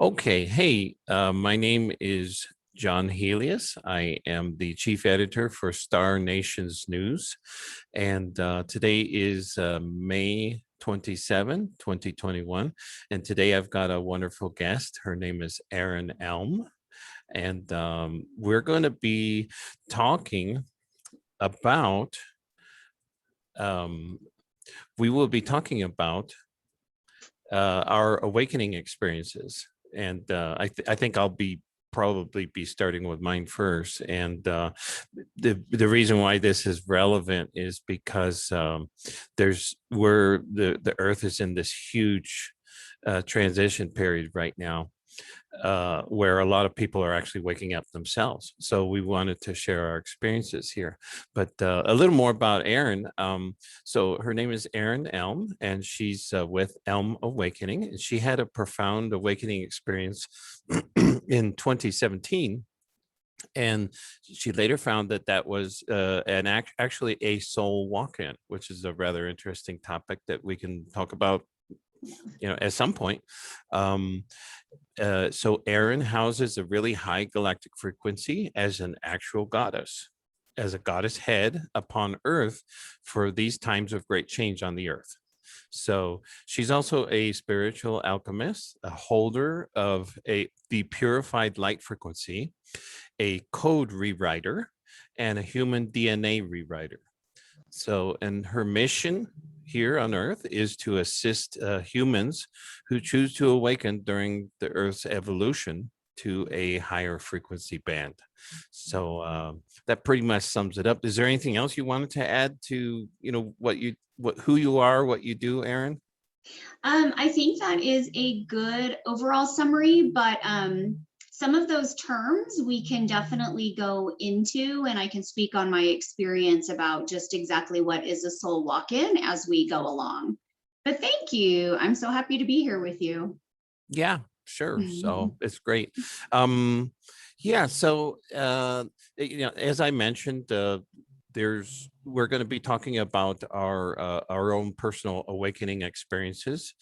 Okay, hey, my name is John Helios. I am the chief editor for Star Nations News, and today is May 27, 2021, and today I've got a wonderful guest. Her name is Erin Elm, and we're going to be talking about, um, we will be talking about our awakening experiences. And I think I'll probably be starting with mine first. And the reason why this is relevant is because the Earth is in this huge transition period right now, where a lot of people are actually waking up themselves. So we wanted to share our experiences here. But a little more about Erin. So her name is Erin Elm, and she's with Elm Awakening. And she had a profound awakening experience in 2017. And she later found that that was actually a soul walk-in, which is a rather interesting topic that we can talk about, at some point. So Erin houses a really high galactic frequency as an actual goddess, as a goddess head upon Earth for these times of great change on the Earth. So she's also a spiritual alchemist, a holder of the purified light frequency, a code rewriter, and a human DNA rewriter. So, and her mission here on Earth is to assist humans who choose to awaken during the Earth's evolution to a higher frequency band. So that pretty much sums it up. Is there anything else you wanted to add to, who you are, what you do, Erin? I think that is a good overall summary, but some of those terms we can definitely go into, and I can speak on my experience about just exactly what is a soul walk-in as we go along. But thank you. I'm so happy to be here with you. Yeah, sure. So it's great. Yeah, so as I mentioned, we're going to be talking about our own personal awakening experiences,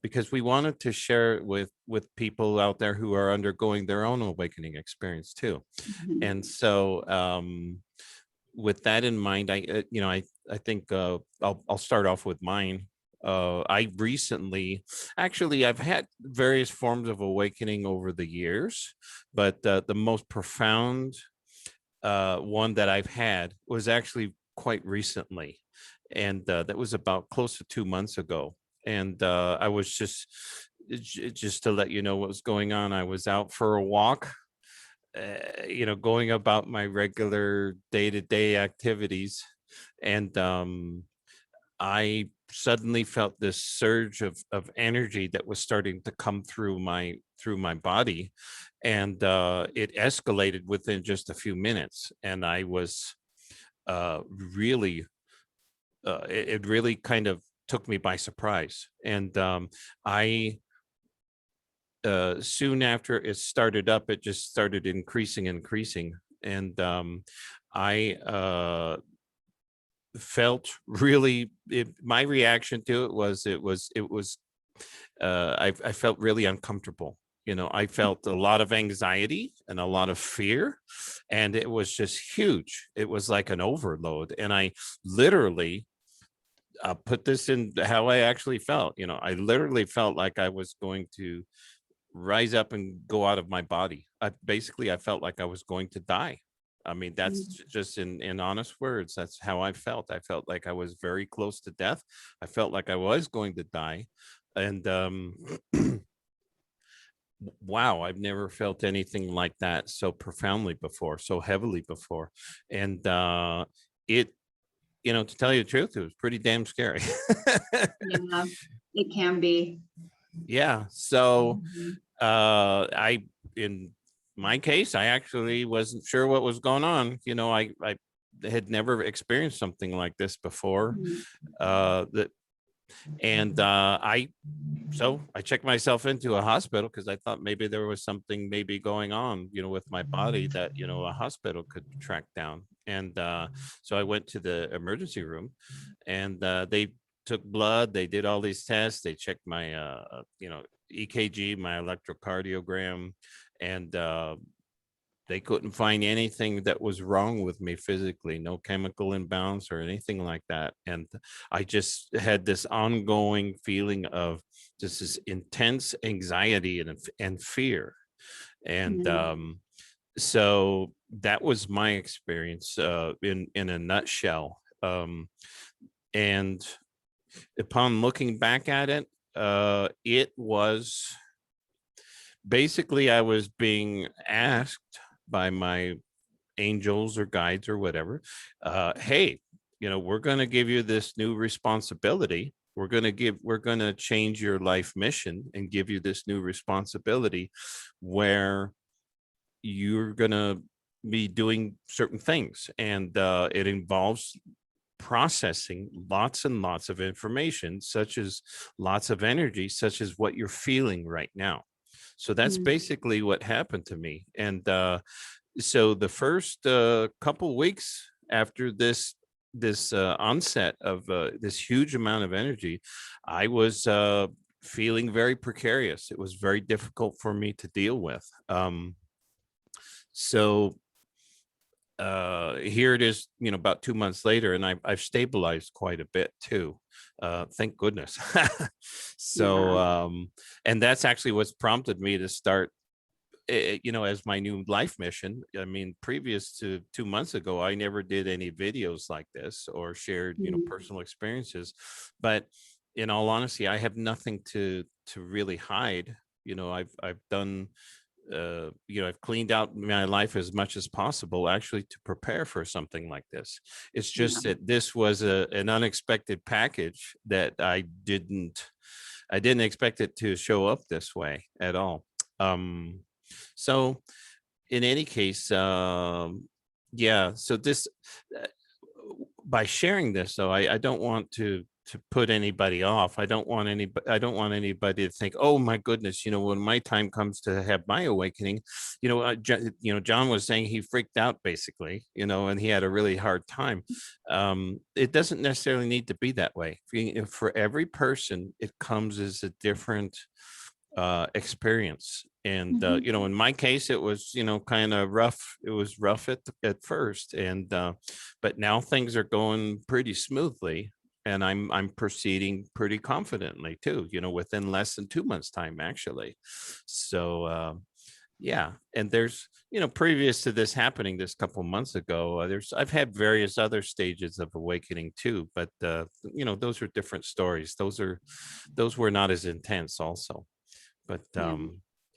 because we wanted to share it with people out there who are undergoing their own awakening experience too. And so with that in mind, I think I'll start off with mine. I recently, actually, I've had various forms of awakening over the years, but the most profound one that I've had was actually quite recently. And that was about close to 2 months ago. And I was just to let you know what was going on. I was out for a walk, going about my regular day-to-day activities. And I suddenly felt this surge of energy that was starting to come through my body, and it escalated within just a few minutes. And I was really, it really kind of took me by surprise. And I soon after it started up, it just started increasing. And I felt really, my reaction to it was I felt really uncomfortable. I felt a lot of anxiety and a lot of fear, and it was just huge. It was like an overload. And I literally put this in how I actually felt. I literally felt like I was going to rise up and go out of my body. I felt like I was going to die. I mean, that's just in honest words. That's how I felt. I felt like I was very close to death. I felt like I was going to die. And wow, I've never felt anything like that so profoundly before, so heavily before. And it, to tell you the truth, it was pretty damn scary. Yeah, it can be. Yeah. So in my case, I actually wasn't sure what was going on. I had never experienced something like this before. So I checked myself into a hospital because I thought maybe there was something maybe going on, with my body that, a hospital could track down. And so I went to the emergency room, and they took blood. They did all these tests. They checked my, EKG, my electrocardiogram, and they couldn't find anything that was wrong with me physically, no chemical imbalance or anything like that. And I just had this ongoing feeling of just this intense anxiety and fear. And so that was my experience in a nutshell. And upon looking back at it, it was basically I was being asked by my angels or guides or whatever, hey, we're going to give you this new responsibility. We're going to change your life mission and give you this new responsibility where you're going to be doing certain things. And it involves processing lots and lots of information, such as lots of energy, such as what you're feeling right now. So that's basically what happened to me. And so the first couple weeks after this onset of this huge amount of energy, I was feeling very precarious. It was very difficult for me to deal with. So here it is, about 2 months later, and I've stabilized quite a bit too. Thank goodness. So, and that's actually what's prompted me to start, as my new life mission. I mean, previous to 2 months ago, I never did any videos like this or shared, personal experiences. But in all honesty, I have nothing to really hide. I've done, I've cleaned out my life as much as possible, actually, to prepare for something like this. It's just that this was an unexpected package that I didn't expect it to show up this way at all. So in any case, so this, by sharing this, though, I don't want to put anybody off. I don't want anybody to think, oh my goodness, when my time comes to have my awakening, John was saying he freaked out basically, and he had a really hard time. It doesn't necessarily need to be that way. For every person, it comes as a different experience. And in my case, it was kind of rough. It was rough at first, and but now things are going pretty smoothly, and I'm proceeding pretty confidently too, within less than 2 months time, actually. So yeah. And there's, previous to this happening this couple months ago, I've had various other stages of awakening too, but those are different stories. Those were not as intense also. But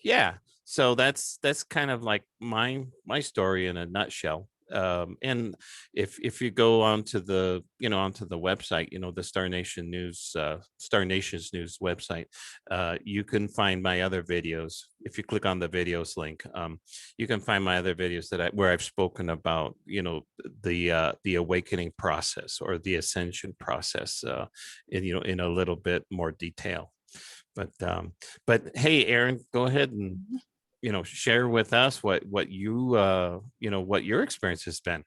yeah, so that's kind of like my story in a nutshell. And if you go onto the website, the Star Nation's news website, you can find my other videos. If you click on the videos link, you can find my other videos where I've spoken about the awakening process or the ascension process in a little bit more detail. But hey, Erin, go ahead and share with us what you what your experience has been.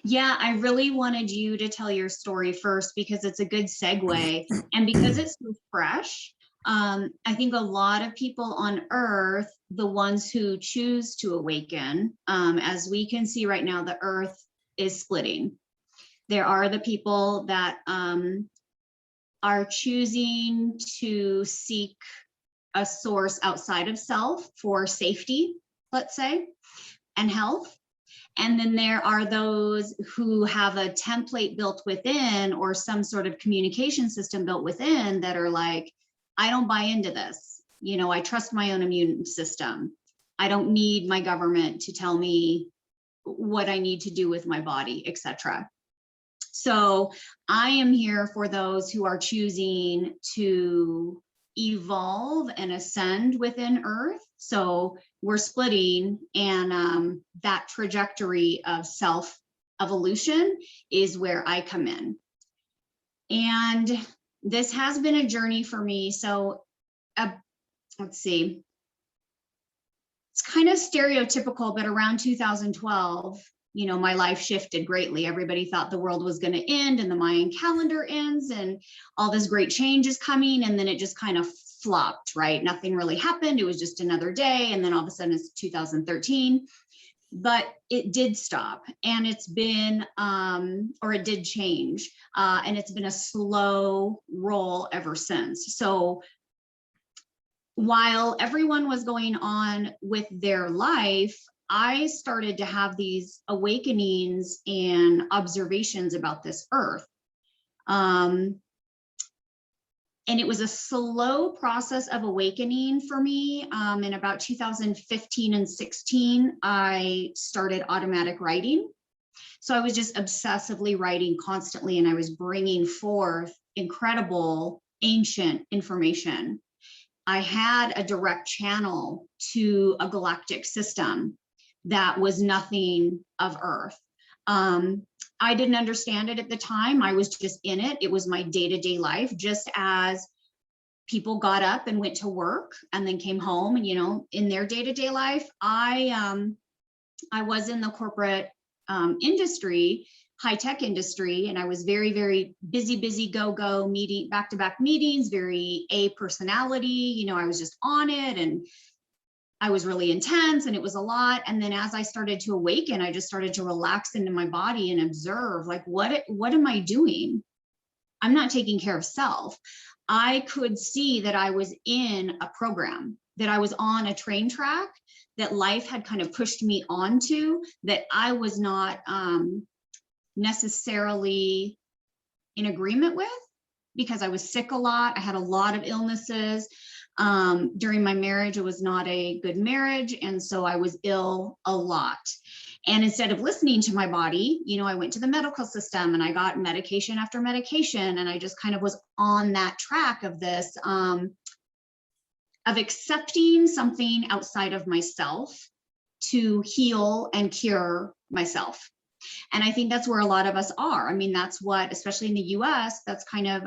Yeah, I really wanted you to tell your story first because it's a good segue and because it's so fresh. I think a lot of people on Earth, the ones who choose to awaken, as we can see right now, the Earth is splitting. There are the people that are choosing to seek a source outside of self for safety, let's say, and health. And then there are those who have a template built within or some sort of communication system built within that are like, I don't buy into this. I trust my own immune system. I don't need my government to tell me what I need to do with my body, etc. So I am here for those who are choosing to evolve and ascend within Earth. So we're splitting, and that trajectory of self-evolution is where I come in. And this has been a journey for me. So let's see. It's kind of stereotypical, but around 2012, my life shifted greatly. Everybody thought the world was going to end and the Mayan calendar ends and all this great change is coming. And then it just kind of flopped, right? Nothing really happened. It was just another day. And then all of a sudden it's 2013. But it did stop, and it's been, or it did change, and it's been a slow roll ever since. So while everyone was going on with their life, I started to have these awakenings and observations about this earth. And it was a slow process of awakening for me. In about 2015 and 16, I started automatic writing. So I was just obsessively writing constantly, and I was bringing forth incredible ancient information. I had a direct channel to a galactic system that was nothing of Earth. I didn't understand it at the time. I was just in it. It was my day-to-day life, just as people got up and went to work and then came home and, in their day-to-day life. I was in the corporate industry, high-tech industry, and I was very, very busy, go, meeting, back-to-back meetings, very A personality. I was just on it, and I was really intense, and it was a lot. And then as I started to awaken, I just started to relax into my body and observe, like, what am I doing? I'm not taking care of self. I could see that I was in a program, that I was on a train track, that life had kind of pushed me onto, that I was not necessarily in agreement with, because I was sick a lot. I had a lot of illnesses. During my marriage, it was not a good marriage. And so I was ill a lot. And instead of listening to my body, I went to the medical system and I got medication after medication. And I just kind of was on that track of this, of accepting something outside of myself to heal and cure myself. And I think that's where a lot of us are. I mean, that's what, especially in the US, that's kind of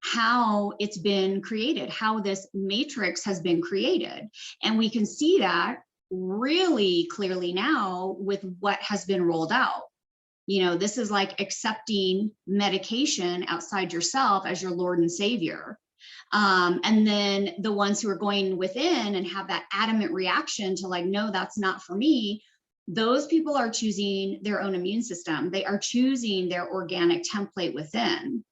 how it's been created, how this matrix has been created. And we can see that really clearly now with what has been rolled out. This is like accepting medication outside yourself as your Lord and Savior. And then the ones who are going within and have that adamant reaction to, like, no, that's not for me. Those people are choosing their own immune system. They are choosing their organic template within.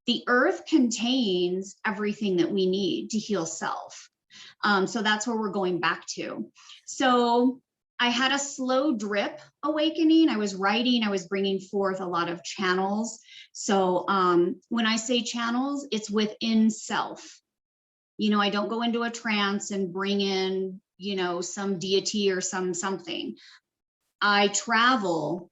The earth contains everything that we need to heal self. So that's where we're going back to. So I had a slow drip awakening. I was writing, I was bringing forth a lot of channels. So when I say channels, it's within self. I don't go into a trance and bring in, some deity or something. I travel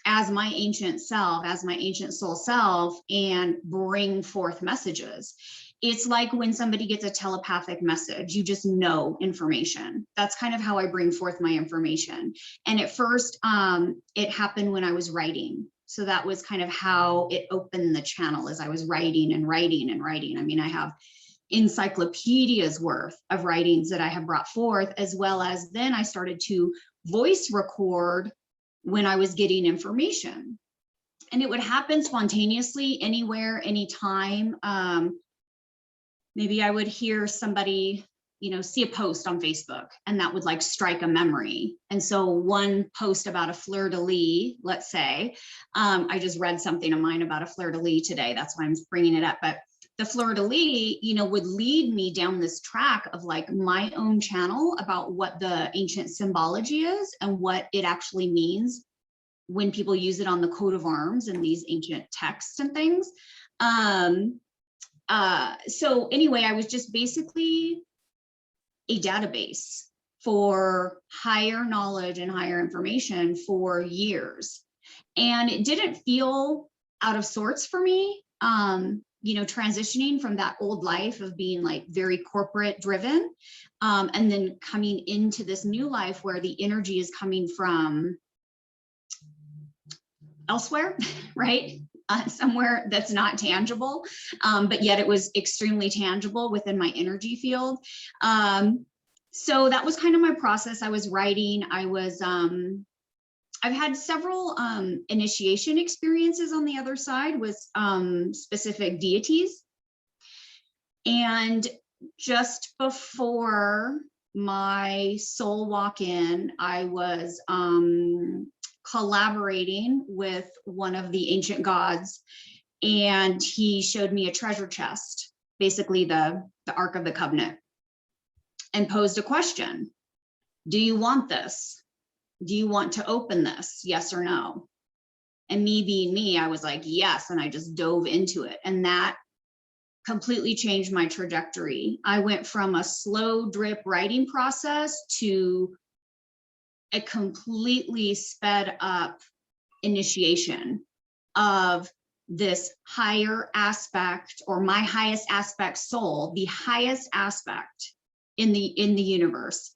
as my ancient self, as my ancient soul self, and bring forth messages. It's like when somebody gets a telepathic message, you just know information. That's kind of how I bring forth my information. And at first, it happened when I was writing. So that was kind of how it opened the channel, as I was writing and writing and writing. I mean, I have encyclopedias worth of writings that I have brought forth, as well as then I started to voice record when I was getting information. And it would happen spontaneously, anywhere, anytime. Maybe I would hear somebody, see a post on Facebook, and that would, like, strike a memory. And so one post about a fleur-de-lis, let's say, I just read something of mine about a fleur-de-lis today. That's why I'm bringing it up. But the fleur-de-lis, would lead me down this track of, like, my own channel about what the ancient symbology is and what it actually means when people use it on the coat of arms and these ancient texts and things. So anyway, I was just basically a database for higher knowledge and higher information for years. And it didn't feel out of sorts for me, transitioning from that old life of being, like, very corporate driven, and then coming into this new life where the energy is coming from elsewhere, right? Somewhere that's not tangible, but yet it was extremely tangible within my energy field. So that was kind of my process. I was writing. I've had several initiation experiences on the other side with specific deities. And just before my soul walk-in, I was collaborating with one of the ancient gods, and he showed me a treasure chest, basically the Ark of the Covenant, and posed a question. Do you want this? Do you want to open this? Yes or no? And me being me, I was like, yes. And I just dove into it. And that completely changed my trajectory. I went from a slow drip writing process to a completely sped up initiation of this higher aspect, or my highest aspect soul, the highest aspect in the universe,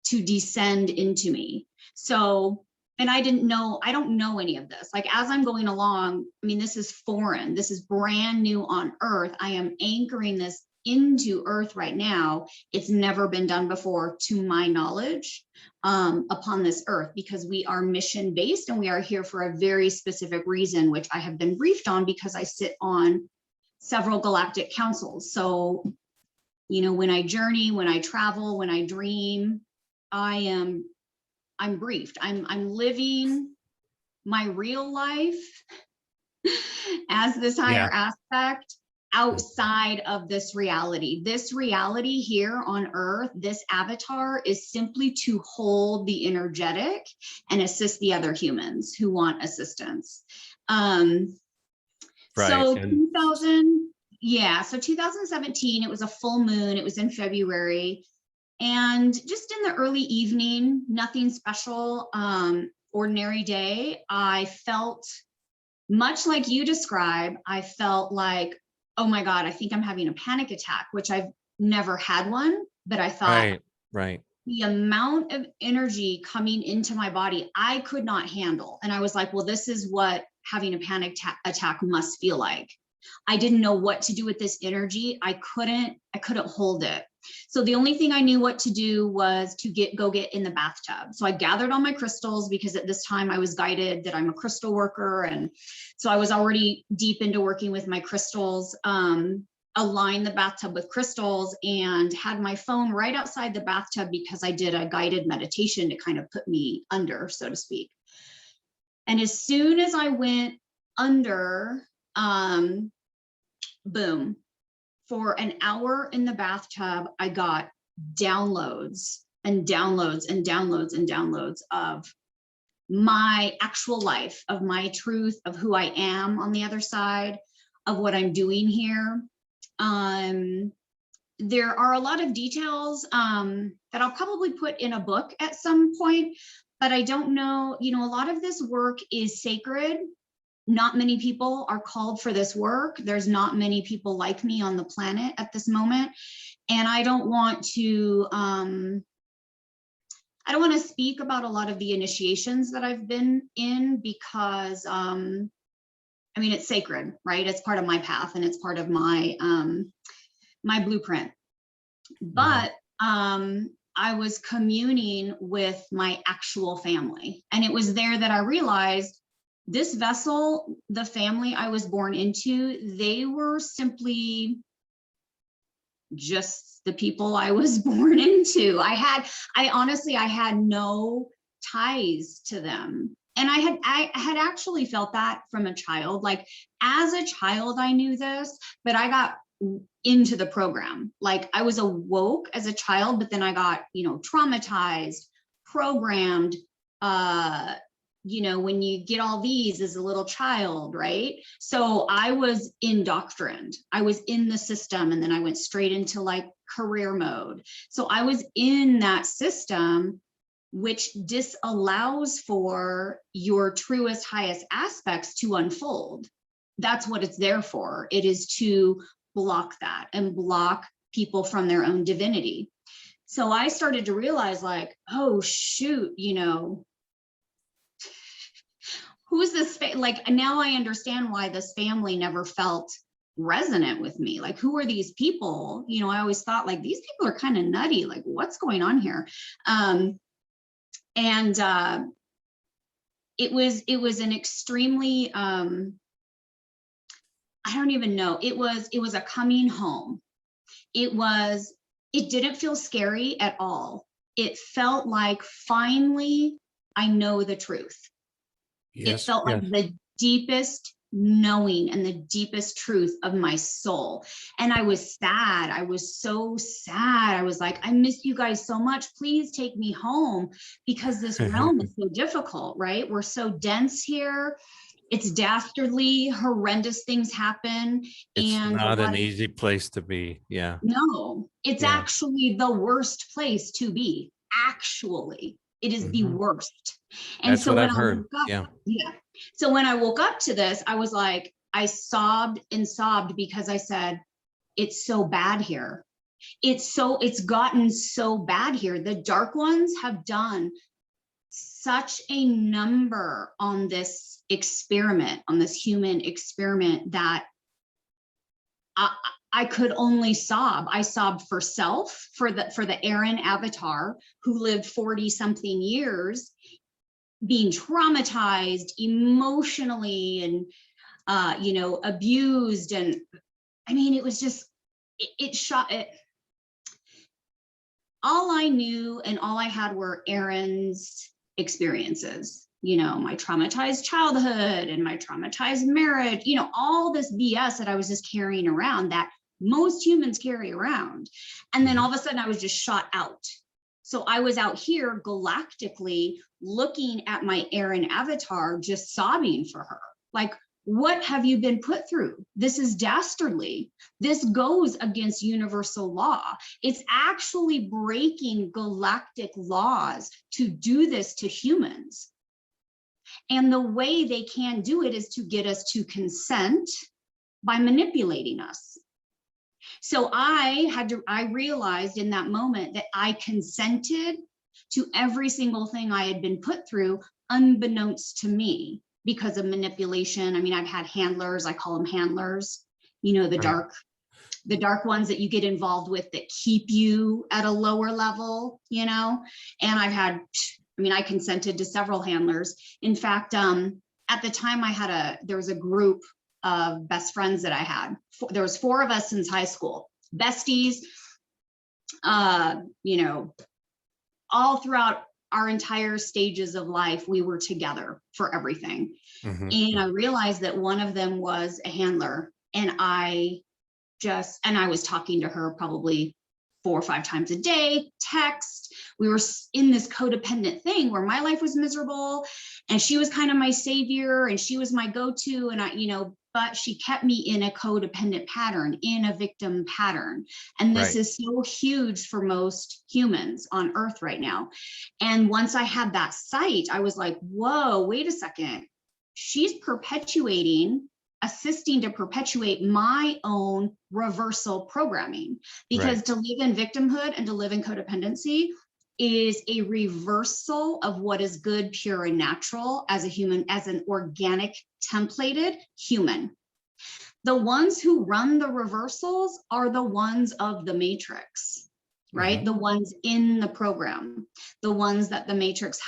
to descend into me. So, and I don't know any of this. Like, as I'm going along, I mean, this is foreign. This is brand new on Earth. I am anchoring this into Earth right now. It's never been done before, to my knowledge, upon this Earth, because we are mission based and we are here for a very specific reason, which I have been briefed on because I sit on several galactic councils. So, you know, when I journey, when I travel, when I dream, I'm briefed. I'm living my real life as this higher aspect outside of this reality. This reality here on Earth, this avatar, is simply to hold the energetic and assist the other humans who want assistance. So 2017, it was a full moon. It was in February. And just in the early evening, nothing special, ordinary day, I felt much like you describe. I felt like, oh my God, I think I'm having a panic attack, which I've never had one, but I thought, right. The amount of energy coming into my body, I could not handle. And I was like, well, this is what having a panic attack must feel like. I didn't know what to do with this energy. I couldn't hold it. So the only thing I knew what to do was to go get in the bathtub. So I gathered all my crystals, because at this time I was guided that I'm a crystal worker. And so I was already deep into working with my crystals, aligned the bathtub with crystals, and had my phone right outside the bathtub because I did a guided meditation to kind of put me under, so to speak. And as soon as I went under, boom, for an hour in the bathtub, I got downloads and downloads and downloads and downloads of my actual life, of my truth, of who I am on the other side, of what I'm doing here. There are a lot of details that I'll probably put in a book at some point, but I don't know, you know, a lot of this work is sacred. Not many people are called for this work. There's not many people like me on the planet at this moment. And I don't want to speak about a lot of the initiations that I've been in, because I mean, it's sacred, right? It's part of my path and it's part of my my blueprint. But I was communing with my actual family, and it was there that I realized this vessel, the family I was born into, they were simply just the people I was born into. I honestly had no ties to them. And I had actually felt that from a child. Like, as a child, I knew this, but I got into the program. Like, I was awoke as a child, but then I got, you know, traumatized, programmed, you know, when you get all these as a little child, right? So I was indoctrined. I was in the system, and then I went straight into like career mode. So I was in that system, which disallows for your truest, highest aspects to unfold. That's what it's there for. It is to block that and block people from their own divinity. So I started to realize, like, oh shoot, you know, who's this? Like, now I understand why this family never felt resonant with me. Like, who are these people? You know, I always thought like, these people are kind of nutty. Like, what's going on here? And it was an extremely, I don't even know. It was a coming home. It didn't feel scary at all. It felt like, finally, I know the truth. It felt like the deepest knowing and the deepest truth of my soul. And I was sad. I was so sad. I was like, I miss you guys so much. Please take me home, because this realm is so difficult, right? We're so dense here. It's dastardly, horrendous things happen. It's And not an easy place to be. Yeah. No, it's actually the worst place to be. Actually, it is the worst. And That's so what when I've I heard. woke up, Yeah. So when I woke up to this, I was like, I sobbed and sobbed, because I said, it's so bad here. It's gotten so bad here. The dark ones have done such a number on this experiment, on this human experiment, that I could only sob. I sobbed for self, for the Erin avatar, who lived 40 something years being traumatized emotionally and you know, abused. And I mean, it was just, it shot it. All I knew and all I had were Erin's experiences, you know, my traumatized childhood and my traumatized marriage, you know, all this BS that I was just carrying around, that most humans carry around. And then all of a sudden I was just shot out. So I was out here galactically looking at my Erin avatar, just sobbing for her. Like, what have you been put through? This is dastardly. This goes against universal law. It's actually breaking galactic laws to do this to humans. And the way they can do it is to get us to consent by manipulating us. So I realized in that moment that I consented to every single thing I had been put through, unbeknownst to me, because of manipulation. I mean, I've had handlers, I call them handlers, you know, the dark ones that you get involved with that keep you at a lower level, you know. And I consented to several handlers. In fact, at the time there was a group of best friends that I had. There was 4 of us since high school, besties, you know, all throughout our entire stages of life, we were together for everything. And I realized that one of them was a handler, and I was talking to her probably 4 or 5 times a day, text. We were in this codependent thing where my life was miserable and she was kind of my savior and she was my go-to, and but she kept me in a codependent pattern, in a victim pattern. And this is so huge for most humans on earth right now. And once I had that sight, I was like, whoa, wait a second. She's assisting to perpetuate my own reversal programming, because to live in victimhood and to live in codependency is a reversal of what is good, pure, and natural as a human, as an organic, templated human. The ones who run the reversals are the ones of the matrix, right? The ones in the program, the ones that the matrix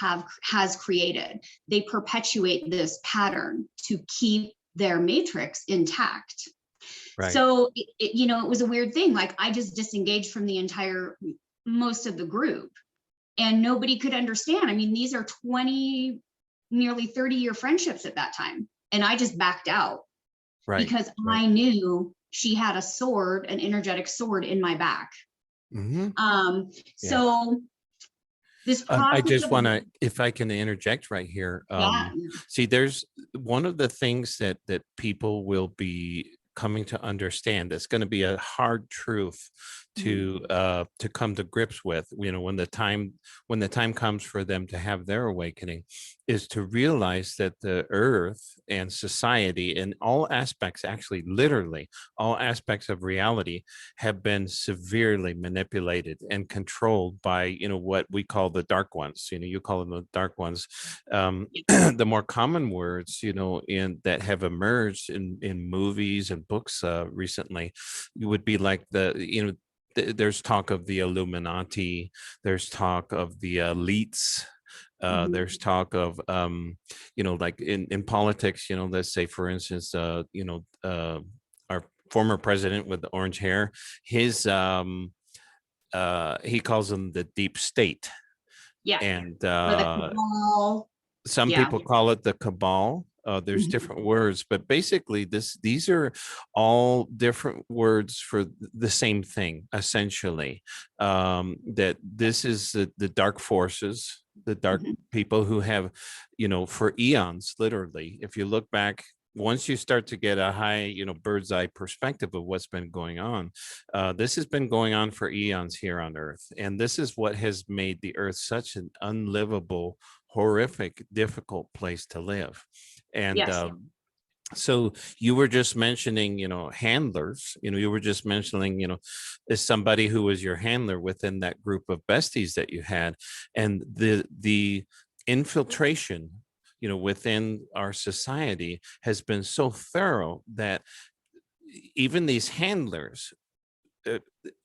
has created. They perpetuate this pattern to keep their matrix intact. So, it was a weird thing. Like, I just disengaged from most of the group, and nobody could understand. I mean, these are nearly 30-year friendships at that time. And I just backed out because I knew she had a sword, an energetic sword in my back. So this process I just want to, if I can interject right here. See, there's one of the things that people will be coming to understand. That's going to be a hard truth to come to grips with, when the time comes for them to have their awakening, is to realize that the earth and society and all aspects, actually literally all aspects of reality, have been severely manipulated and controlled by, what we call the dark ones. You call them the dark ones. The more common words, in that have emerged in movies and books recently, would be like there's talk of the Illuminati, there's talk of the elites, there's talk of like in politics, let's say, for instance, our former president with the orange hair, his he calls them the deep state. Yeah. And Or the cabal. some Yeah. people call it the cabal. There's Mhm. different words, but basically these are all different words for the same thing, essentially. That this is the dark forces, the dark Mhm. people who have, for eons, literally, if you look back, once you start to get a high, bird's eye perspective of what's been going on, this has been going on for eons here on Earth. And this is what has made the Earth such an unlivable, horrific, difficult place to live. And Yes. so you were just mentioning, handlers, you were just mentioning, as somebody who was your handler within that group of besties that you had, and the infiltration, within our society has been so thorough that even these handlers,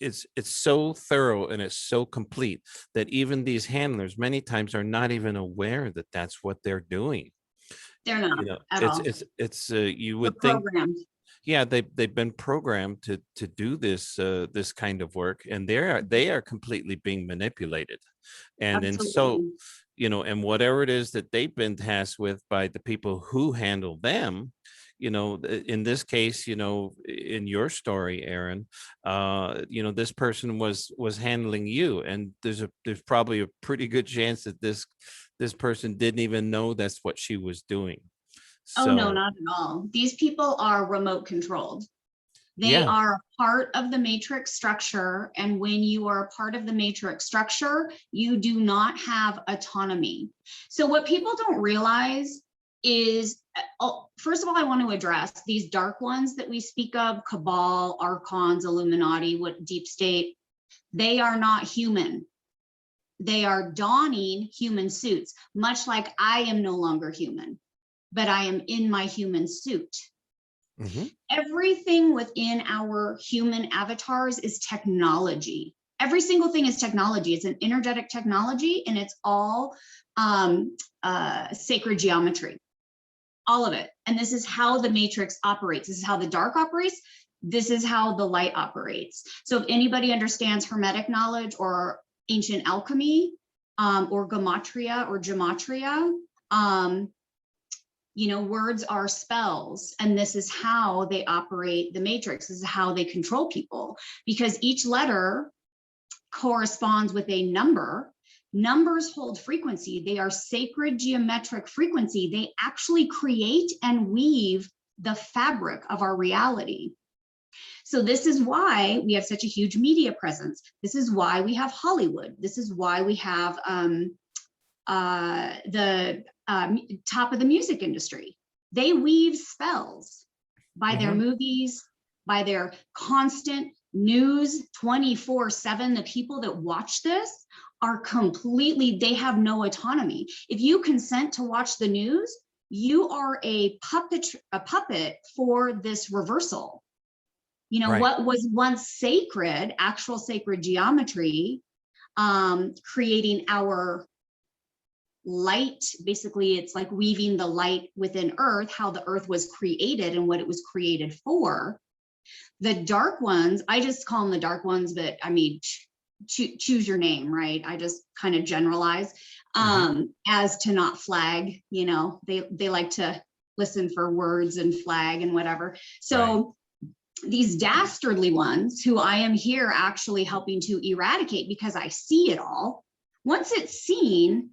it's so thorough and it's so complete that even these handlers many times are not even aware that that's what they're doing. They're not at all. It's you They're would think, programmed. yeah, they've been programmed to do this kind of work, and they are completely being manipulated. And so, Absolutely. and whatever it is that they've been tasked with by the people who handle them, in this case, in your story, Erin, this person was handling you, and there's probably a pretty good chance that this person didn't even know that's what she was doing. Oh, no, So not at all. These people are remote controlled. They yeah. are a part of the matrix structure. And when you are a part of the matrix structure, you do not have autonomy. So what people don't realize is, first of all, I want to address these dark ones that we speak of: cabal, archons, Illuminati, what deep state. They are not human. They are donning human suits, much like I am no longer human, but I am in my human suit. Mhm. Everything within our human avatars is technology. Every single thing is technology. It's an energetic technology, and it's all sacred geometry, all of it. And this is how the matrix operates. This is how the dark operates. This is how the light operates. So if anybody understands Hermetic knowledge or ancient alchemy, or gematria, words are spells, and this is how they operate the matrix. This is how they control people, because each letter corresponds with a number. Numbers hold frequency. They are sacred geometric frequency. They actually create and weave the fabric of our reality. So this is why we have such a huge media presence. This is why we have Hollywood. This is why we have the top of the music industry. They weave spells by their movies, by their constant news 24/7. The people that watch this are completely, they have no autonomy. If you consent to watch the news, you are a puppet for this reversal. Right. What was once sacred, actual sacred geometry, creating our light. Basically, it's like weaving the light within Earth, how the Earth was created and what it was created for. The dark ones, I just call them the dark ones, but I mean, choose your name, right? I just kind of generalize as to not flag. They like to listen for words and flag and whatever. So these dastardly ones, who I am here actually helping to eradicate because I see it all. Once it's seen,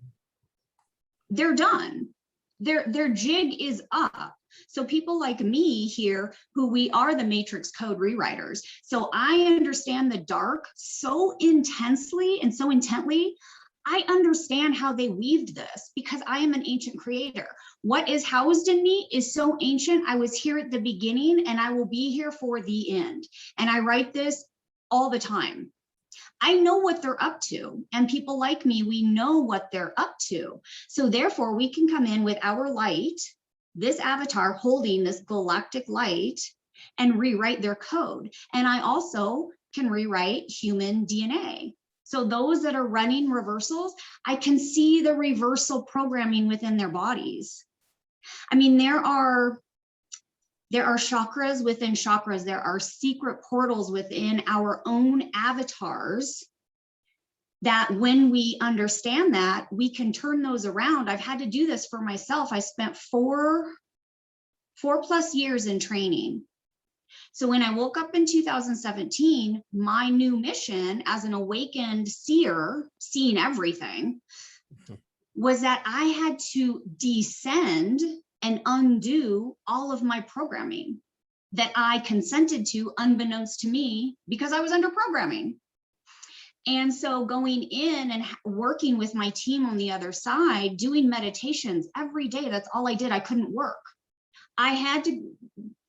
they're done. Their jig is up. So people like me here, who we are the matrix code rewriters. So I understand the dark so intensely and so intently. I understand how they weaved this because I am an ancient creator. What is housed in me is so ancient. I was here at the beginning and I will be here for the end. And I write this all the time. I know what they're up to, and people like me, we know what they're up to. So therefore we can come in with our light, this avatar holding this galactic light, and rewrite their code. And I also can rewrite human DNA. So those that are running reversals, I can see the reversal programming within their bodies. I mean, there are chakras within chakras. There are secret portals within our own avatars that when we understand that, we can turn those around. I've had to do this for myself. I spent four plus years in training. So when I woke up in 2017, my new mission as an awakened seer, seeing everything, was that I had to descend and undo all of my programming that I consented to unbeknownst to me because I was under programming. And so going in and working with my team on the other side, doing meditations every day, that's all I did. I couldn't work. I had to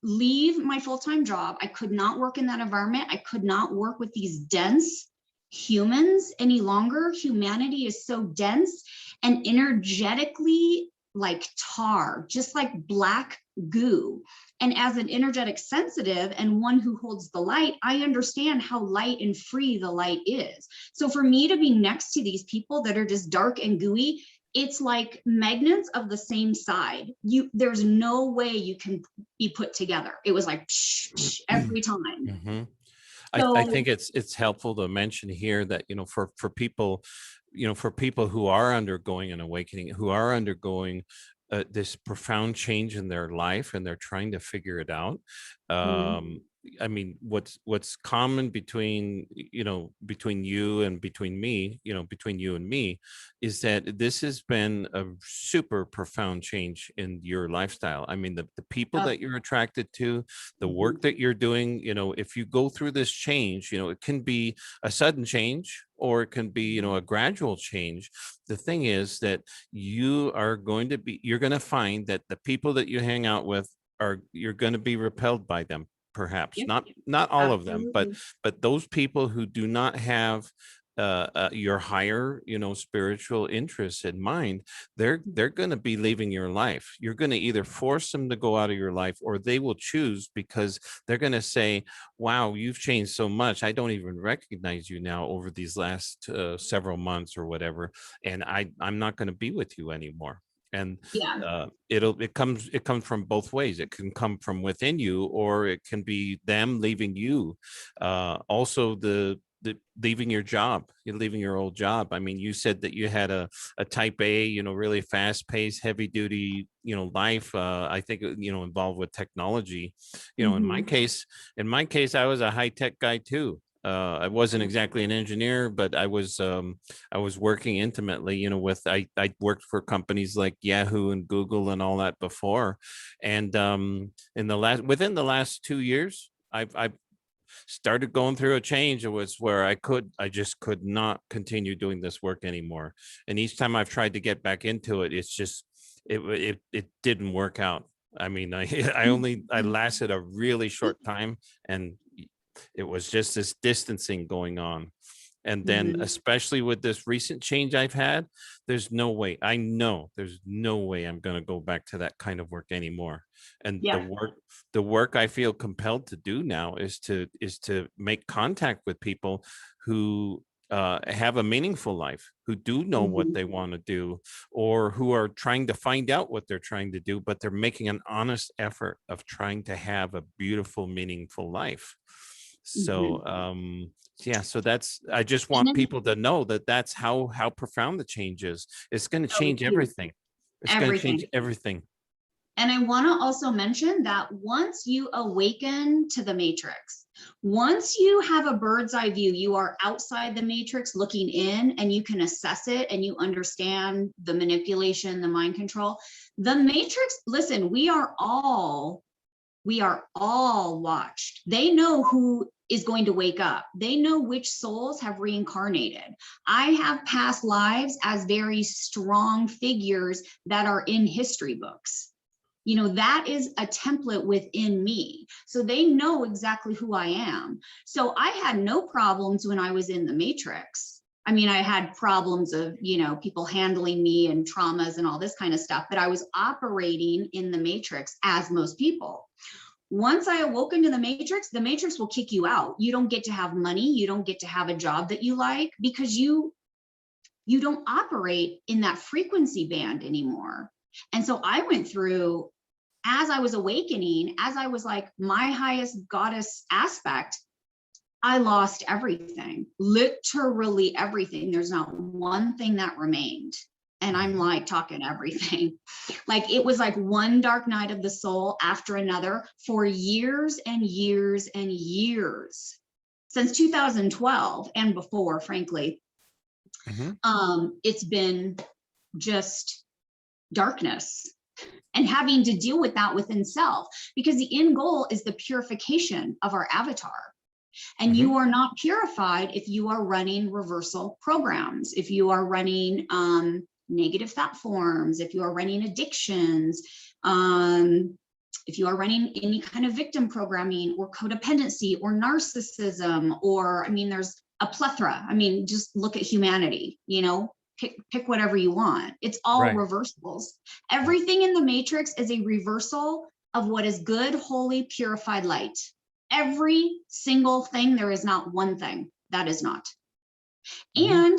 leave my full-time job. I could not work in that environment. I could not work with these dense humans any longer. Humanity is so dense and energetically like tar, just like black goo. And as an energetic sensitive and one who holds the light, I understand how light and free the light is. So for me to be next to these people that are just dark and gooey, it's like magnets of the same side. There's no way you can be put together. It was like psh, psh, every time. Mm-hmm. So, I think it's helpful to mention here that, for people, for people who are undergoing an awakening, who are undergoing this profound change in their life, and they're trying to figure it out. I mean, what's common between you and between me, between you and me, is that this has been a super profound change in your lifestyle. I mean, the people that you're attracted to, the work that you're doing, if you go through this change, it can be a sudden change, or it can be, a gradual change. The thing is that you're going to find that the people that you hang out with you're going to be repelled by them. Perhaps yep, not all of them, absolutely. but those people who do not have your higher, spiritual interests in mind, they're going to be leaving your life. You're going to either force them to go out of your life, or they will choose, because they're going to say, wow, you've changed so much. I don't even recognize you now over these last several months or whatever. And I'm not going to be with you anymore. And Yeah. it comes from both ways. It can come from within you, or it can be them leaving you. Also, the leaving your job, you're leaving your old job. I mean, you said that you had a type A, really fast paced, heavy duty, life. I think, involved with technology. In my case, I was a high tech guy too. I wasn't exactly an engineer, but I was working intimately, with I worked for companies like Yahoo and Google and all that before, and within the last 2 years, I've started going through a change. It was where I just could not continue doing this work anymore, and each time I've tried to get back into it, it's just it didn't work out. I mean, I lasted a really short time, and it was just this distancing going on. And then, especially with this recent change I've had, there's no way. I know there's no way I'm going to go back to that kind of work anymore. And Yeah. the work I feel compelled to do now is to make contact with people who have a meaningful life, who do know what they want to do, or who are trying to find out what they're trying to do, but they're making an honest effort of trying to have a beautiful, meaningful life. So, yeah, so I just And want then, people to know that that's how profound the change is. It's going to oh, it's change huge. everything. It's going to change Everything. everything. And I want to also mention that once you awaken to the matrix, once you have a bird's eye view, you are outside the matrix looking in, and you can assess it, and you understand the manipulation, the mind control. The matrix, listen, we are all watched. They know who is going to wake up. They know which souls have reincarnated. I have past lives as very strong figures that are in history books. You know, that is a template within me. So they know exactly who I am. So I had no problems when I was in the Matrix. I mean, I had problems of, you know, people handling me and traumas and all this kind of stuff, but I was operating in the Matrix as most people. Once I awoke into the Matrix will kick you out. You don't get to have money. You don't get to have a job that you like, because you don't operate in that frequency band anymore. And so I went through, as I was awakening, as I was like my highest goddess aspect, I lost everything, literally everything. There's not one thing that remained. And I'm like talking everything. Like it was like one dark night of the soul after another for years and years and years, since 2012 and before, frankly. It's been just darkness and having to deal with that within self, because the end goal is the purification of our avatar. And you are not purified if you are running reversal programs, if you are running negative thought forms, if you are running addictions, if you are running any kind of victim programming or codependency or narcissism, or, I mean, there's a plethora. I mean, just look at humanity, you know, pick whatever you want. It's all reversals. Everything in the Matrix is a reversal of what is good, holy, purified light. Every single thing. There is not one thing that is not. And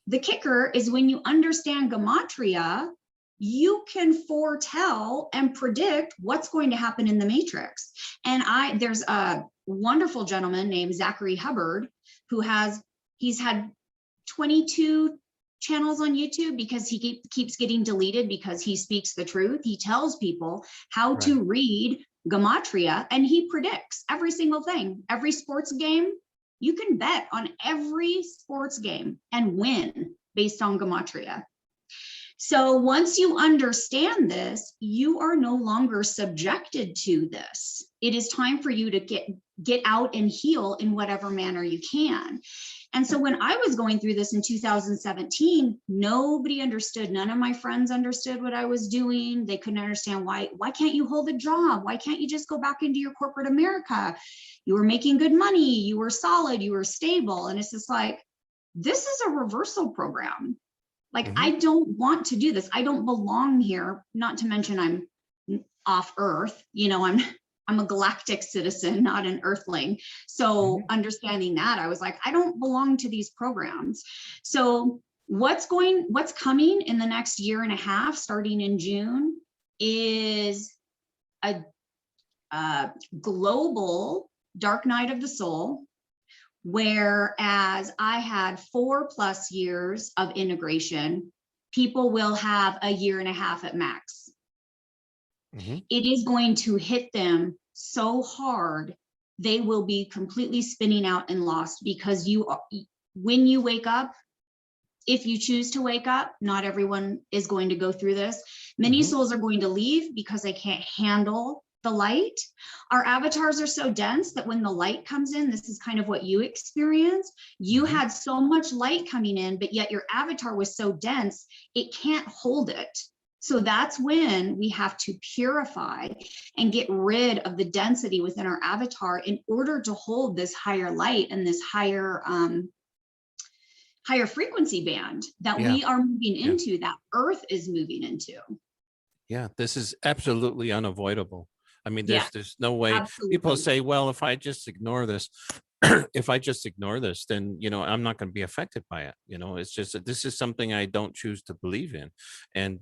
the kicker is, when you understand gematria, you can foretell and predict what's going to happen in the Matrix. And there's a wonderful gentleman named Zachary Hubbard who he's had 22 channels on YouTube, because he keeps getting deleted because he speaks the truth. He tells people how to read gematria, and he predicts every single thing. Every sports game, you can bet on every sports game and win based on gematria. So once you understand this, you are no longer subjected to this. It is time for you to get out and heal in whatever manner you can. And so when I was going through this in 2017, nobody understood. None of my friends understood what I was doing. They couldn't understand why can't you hold a job? Why can't you just go back into your corporate America? You were making good money. You were solid. You were stable. And it's just like, this is a reversal program. Like, I don't want to do this. I don't belong here. Not to mention I'm off Earth. You know, I'm a galactic citizen, not an earthling. So understanding that, I was like, I don't belong to these programs. So what's coming in the next year and a half, starting in June, is a global dark night of the soul. Whereas I had 4+ years of integration, people will have a year and a half at max. It is going to hit them so hard, they will be completely spinning out and lost, because when you wake up, if you choose to wake up, not everyone is going to go through this. Many souls are going to leave because they can't handle the light. Our avatars are so dense that when the light comes in, this is kind of what you experience. You had so much light coming in, but yet your avatar was so dense, it can't hold it. So that's when we have to purify and get rid of the density within our avatar in order to hold this higher light and this higher frequency band that we are moving into, that Earth is moving into. Yeah, this is absolutely unavoidable. I mean, there's no way. People say, well, if I just ignore this, then, you know, I'm not going to be affected by it. You know, it's just that this is something I don't choose to believe in. And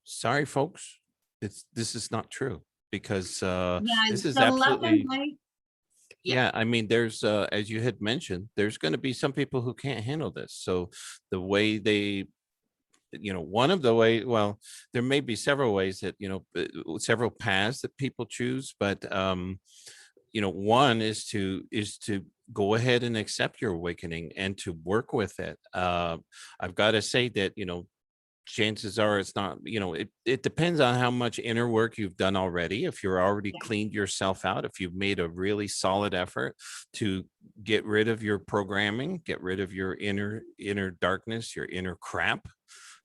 sorry, folks, this is not true, because this is absolutely. I mean, there's as you had mentioned, there's going to be some people who can't handle this. So the way they, you know, well, there may be several ways that, you know, several paths that people choose, but you know, one is to go ahead and accept your awakening and to work with it. I've got to say that, you know, chances are it's not, it depends on how much inner work you've done already. If you're already Yeah. cleaned yourself out, if you've made a really solid effort to get rid of your programming, get rid of your inner darkness, your inner crap,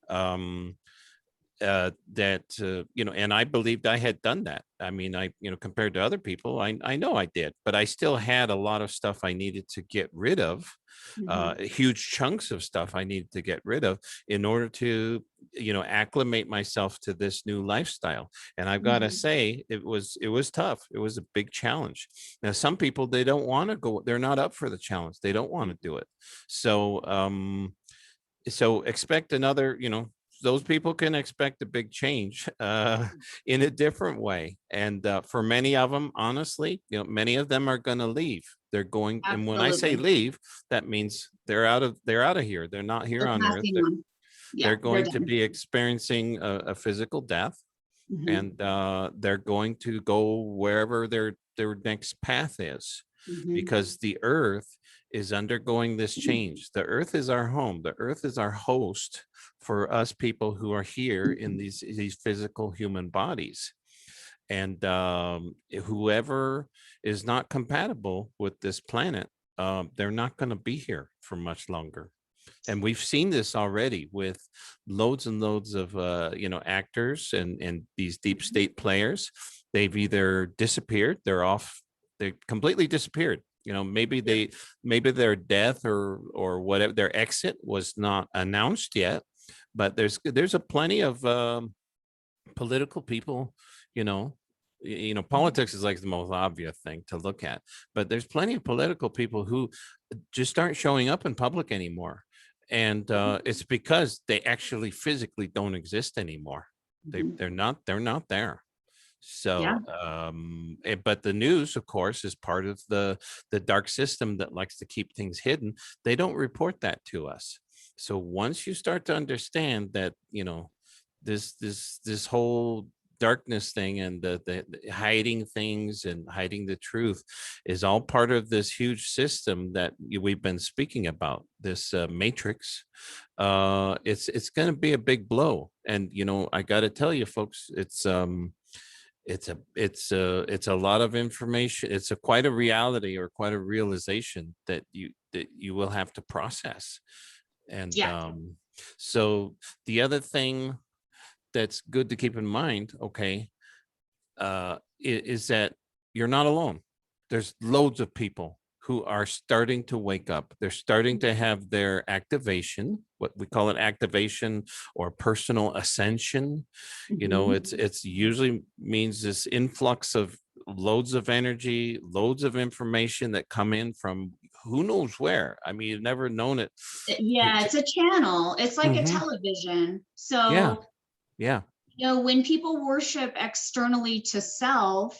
um, and I believed I had done that. I mean, compared to other people, I know I did, but I still had a lot of stuff I needed to get rid of, Mhm. huge chunks of stuff I needed to get rid of in order to, acclimate myself to this new lifestyle. And I've got to Mhm. say, it was tough. It was a big challenge. Now, some people, they don't want to go, they're not up for the challenge. They don't want to do it. So expect another, those people can expect a big change in a different way. And for many of them, honestly, many of them are going to leave. They're going, and when I say Absolutely. leave, that means they're out of here. They're not here They're on earth. passing They're, on. Yeah, they're they're going to done. be experiencing a physical death, Mhm. and they're going to go wherever their next path is, Mhm. because the earth is undergoing this change. The earth is our home. The earth is our host for us people who are here in these physical human bodies. And whoever is not compatible with this planet, they're not going to be here for much longer. And we've seen this already with loads and loads of actors and these deep state players. They've either disappeared, they completely disappeared. Maybe Yep. maybe their death or whatever, their exit was not announced yet. But there's a plenty of political people, you know politics is like the most obvious thing to look at, but there's plenty of political people who just aren't showing up in public anymore. And it's because they actually physically don't exist anymore. they Mhm. they're not they're not there. Yeah. So but the news, of course, is part of the dark system that likes to keep things hidden. They don't report that to us. So once you start to understand that, this whole darkness thing, and the hiding things and hiding the truth is all part of this huge system that we've been speaking about, this matrix. It's going to be a big blow. And I got to tell you folks, it's a lot of information. It's quite a reality, or quite a realization that you will have to process. And Yeah. so the other thing that's good to keep in mind, okay, is that you're not alone. There's loads of people who are starting to wake up. They're starting to have their activation, what we call it activation or personal ascension. Mhm. It's usually means this influx of loads of energy, loads of information that come in from who knows where. I mean, you've never known it. Yeah, it's a channel. It's like a Mhm. television. Yeah, So, yeah. when people worship externally to self,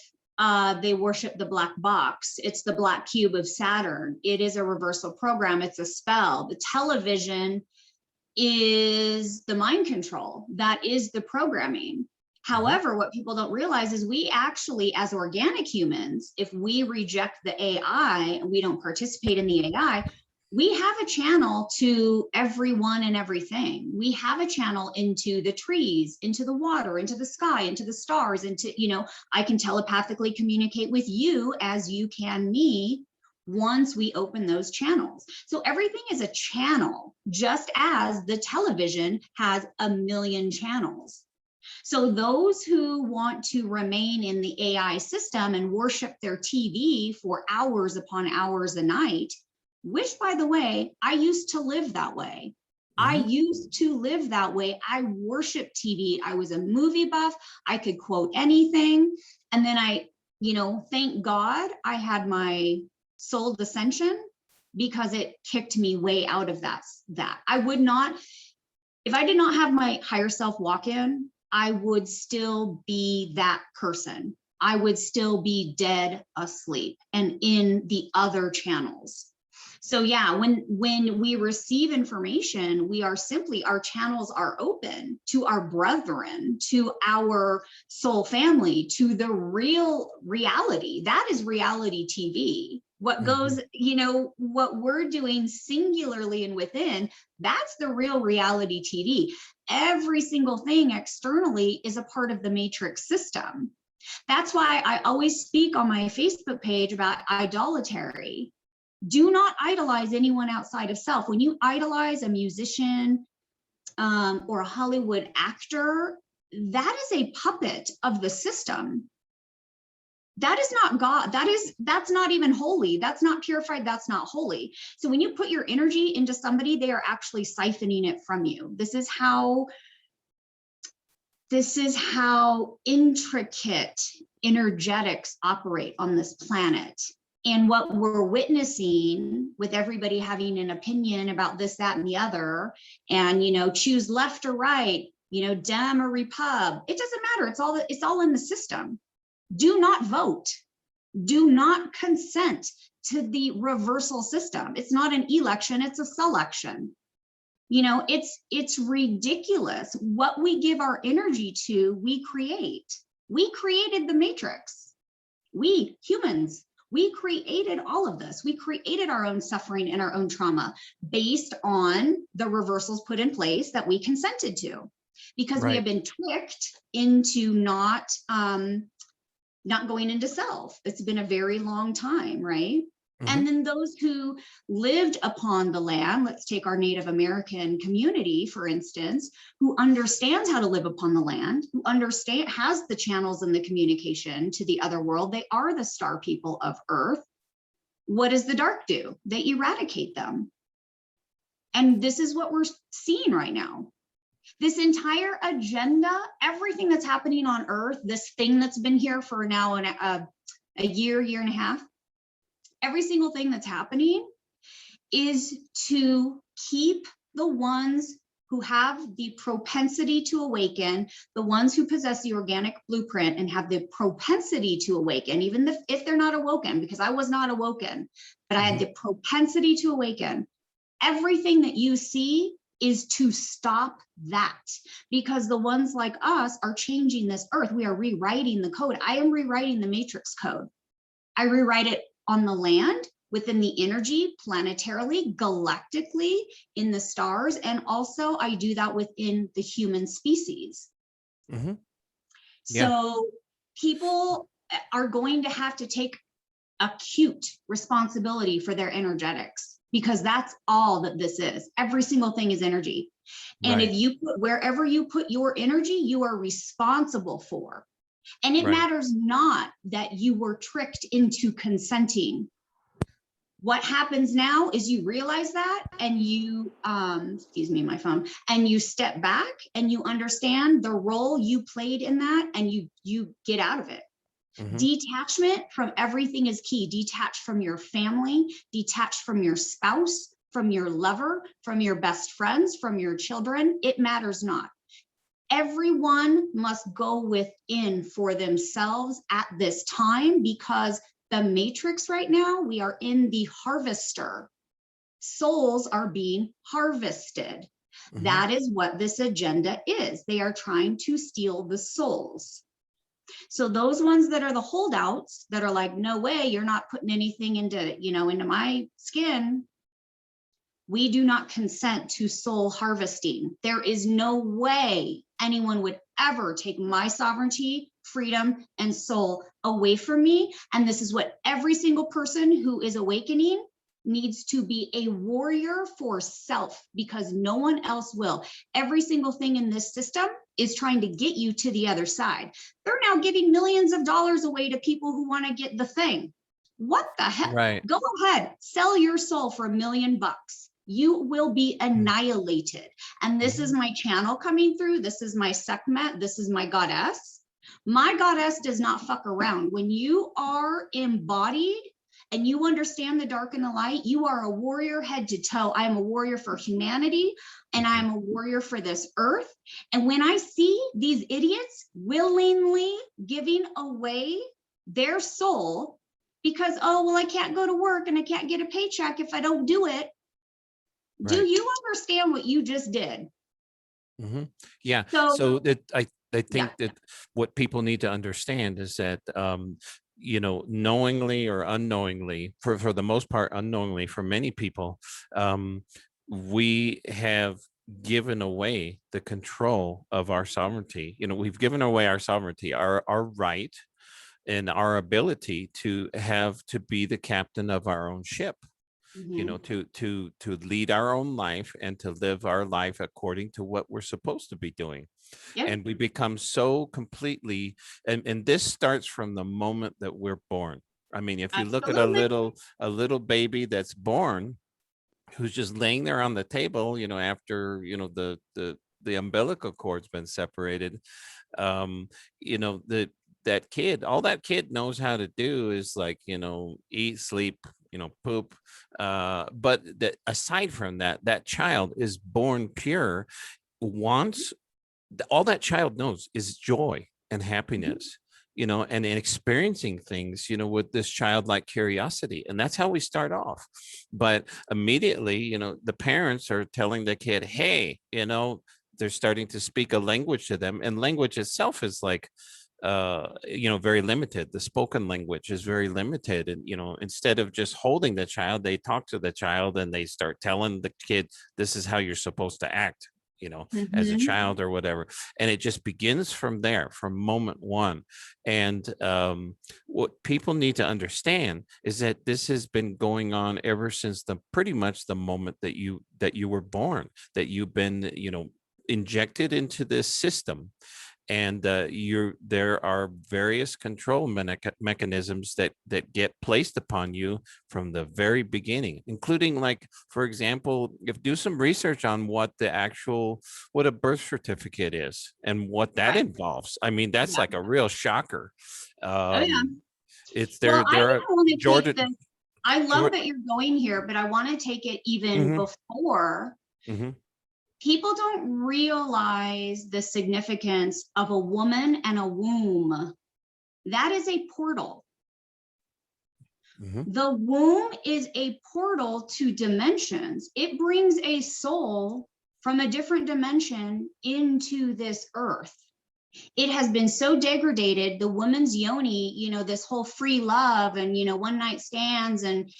they worship the black box. It's the black cube of Saturn. It is a reversal program. It's a spell. The television is the mind control. That is the programming. Mhm. However, what people don't realize is we actually, as organic humans, if we reject the AI and we don't participate in the AI, we have a channel to everyone and everything. We have a channel into the trees, into the water, into the sky, into the stars, I can telepathically communicate with you as you can me once we open those channels. So everything is a channel, just as the television has a million channels. So those who want to remain in the AI system and worship their TV for hours upon hours a night, which, by the way, I used to live that way. I Mhm. used to live that way. I worshiped TV. I was a movie buff. I could quote anything. And then thank God I had my soul ascension, because it kicked me way out of that. I would not, if I did not have my higher self walk in, I would still be that person. I would still be dead asleep and in the other channels. So yeah, when we receive information, we are simply, our channels are open to our brethren, to our soul family, to the real reality. That is reality TV. What goes, what we're doing singularly and within, that's the real reality TV. Every single thing externally is a part of the matrix system. That's why I always speak on my Facebook page about idolatry. Do not idolize anyone outside of self. When you idolize a musician or a Hollywood actor, that is a puppet of the system. That is not God. That's not even holy. That's not purified. That's not holy. So when you put your energy into somebody, they are actually siphoning it from you. This is how intricate energetics operate on this planet. And what we're witnessing with everybody having an opinion about this, that, and the other, and choose left or right, Dem or Repub, it doesn't matter. It's all in the system. Do not vote. Do not consent to the reversal system. It's not an election, it's a selection. It's ridiculous. What we give our energy to, we create. We created the matrix. We humans, we created all of this. We created our own suffering and our own trauma based on the reversals put in place that we consented to, because we have been tricked into not going into self. It's been a very long time, right? And then those who lived upon the land, let's take our Native American community, for instance, who understands how to live upon the land, who has the channels and the communication to the other world. They are the star people of Earth. What does the dark do? They eradicate them. And this is what we're seeing right now. This entire agenda, everything that's happening on Earth, this thing that's been here for now a year and a half, every single thing that's happening is to keep the ones who have the propensity to awaken, the ones who possess the organic blueprint and have the propensity to awaken, even if they're not awoken, because I was not awoken, but I had the propensity to awaken. Everything that you see is to stop that, because the ones like us are changing this Earth. We are rewriting the code. I am rewriting the matrix code. I rewrite it on the land, within the energy, planetarily, galactically, in the stars, and also I do that within the human species. So people are going to have to take acute responsibility for their energetics, because that's all that this is. Every single thing is energy. And if you put, wherever you put your energy, you are responsible for. And it matters not that you were tricked into consenting. What happens now is you realize that, and you, excuse me, my phone, and you step back and you understand the role you played in that, and you get out of it. Detachment from everything is key. Detach from your family, detach from your spouse, from your lover, from your best friends, from your children. It matters not. Everyone must go within for themselves at this time, because the matrix right now, we are in the harvester. Souls are being harvested. That is what this agenda is. They are trying to steal the souls. So those ones that are the holdouts, that are like, no way, you're not putting anything into my skin. We do not consent to soul harvesting. There is no way anyone would ever take my sovereignty, freedom, and soul away from me. And this is what every single person who is awakening needs to be: a warrior for self, because no one else will. Every single thing in this system is trying to get you to the other side. They're now giving millions of dollars away to people who want to get the thing. What the heck? Go ahead, sell your soul for $1 million. You will be annihilated. And this is my channel coming through. This is my Sekhmet. This is my goddess. My goddess does not fuck around. When you are embodied and you understand the dark and the light, you are a warrior head to toe. I am a warrior for humanity, and I am a warrior for this earth. And when I see these idiots willingly giving away their soul because, oh, well, I can't go to work and I can't get a paycheck if I don't do it. Do you understand what you just did? Yeah. So that I think that what people need to understand is that knowingly or unknowingly, for the most part, unknowingly for many people, we have given away the control of our sovereignty. We've given away our sovereignty, our right and our ability to be the captain of our own ship, Mhm. to lead our own life and to live our life according to what we're supposed to be doing. Yep. And we become so completely, and this starts from the moment that we're born. I mean, if you look at Absolutely. a little baby that's born, who's just laying there on the table, after, the umbilical cord's been separated, um, that kid, all that kid knows how to do is, like, eat, sleep, poop. But that, aside from that, that child is born pure, wants, all that child knows is joy and Mhm. happiness, and experiencing things, with this childlike curiosity. And that's how we start off. But immediately, the parents are telling the kid, hey, they're starting to speak a language to them. And language itself is like, very limited. The spoken language is very limited. And, instead of just holding the child, they talk to the child and they start telling the kid, this is how you're supposed to act, as a Mhm. child or whatever. And it just begins from there, from moment one. And what people need to understand is that this has been going on ever since pretty much the moment that you were born, that you've been, injected into this system. And there are various control mechanisms that get placed upon you from the very beginning, including, like, for example, if do some research on what a birth certificate is and what that Right. involves. I mean, that's Yeah. like a real shocker. Oh yeah. It's Well, I there are even want to take Georgia. this. I love Georgia. that you're going here, but I want to take it even Hmm. before. Hmm. People don't realize the significance of a woman and a womb. That is a portal. Hmm. The womb is a portal to dimensions. It brings a soul from a different dimension into this earth. It has been so degraded, the woman's yoni, this whole free love and, one night stands and,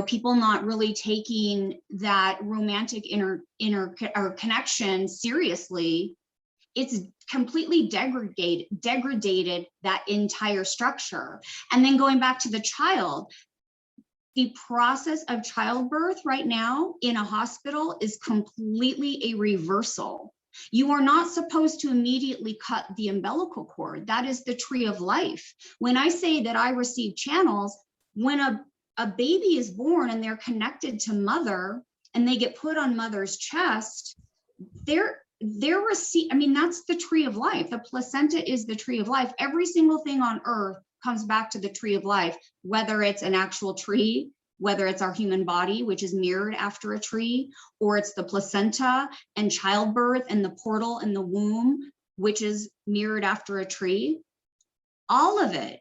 people not really taking that romantic inner or connection seriously. It's completely degraded that entire structure. And then going back to the child, the process of childbirth right now in a hospital is completely a reversal. You are not supposed to immediately cut the umbilical cord. That is the tree of life. When I say that I receive channels, when a baby is born and they're connected to mother and they get put on mother's chest, I mean, that's the tree of life. The placenta is the tree of life. Every single thing on earth comes back to the tree of life, whether it's an actual tree, whether it's our human body, which is mirrored after a tree, or it's the placenta and childbirth and the portal and the womb, which is mirrored after a tree. All of it,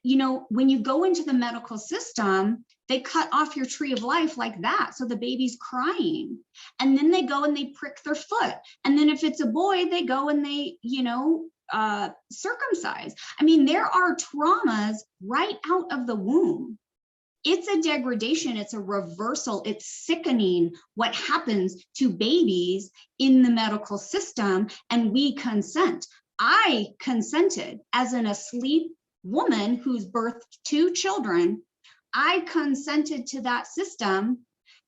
when you go into the medical system, they cut off your tree of life like that. So the baby's crying. And then they go and they prick their foot. And then if it's a boy, they go and they, circumcise. I mean, there are traumas right out of the womb. It's a degradation. It's a reversal. It's sickening what happens to babies in the medical system. And we consent. I consented as an asleep woman who's birthed 2 children. I consented to that system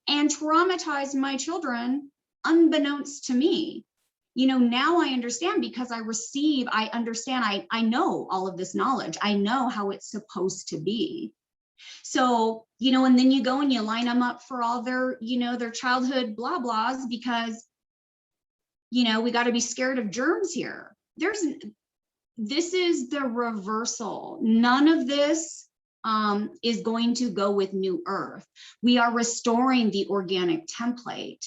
and traumatized my children unbeknownst to me. Now I understand because I understand, I know all of this knowledge. I know how it's supposed to be. So, and then you go and you line them up for all their, their childhood blah blahs because, we got to be scared of germs here. This is the reversal. None of this is going to go with New Earth. We are restoring the organic template,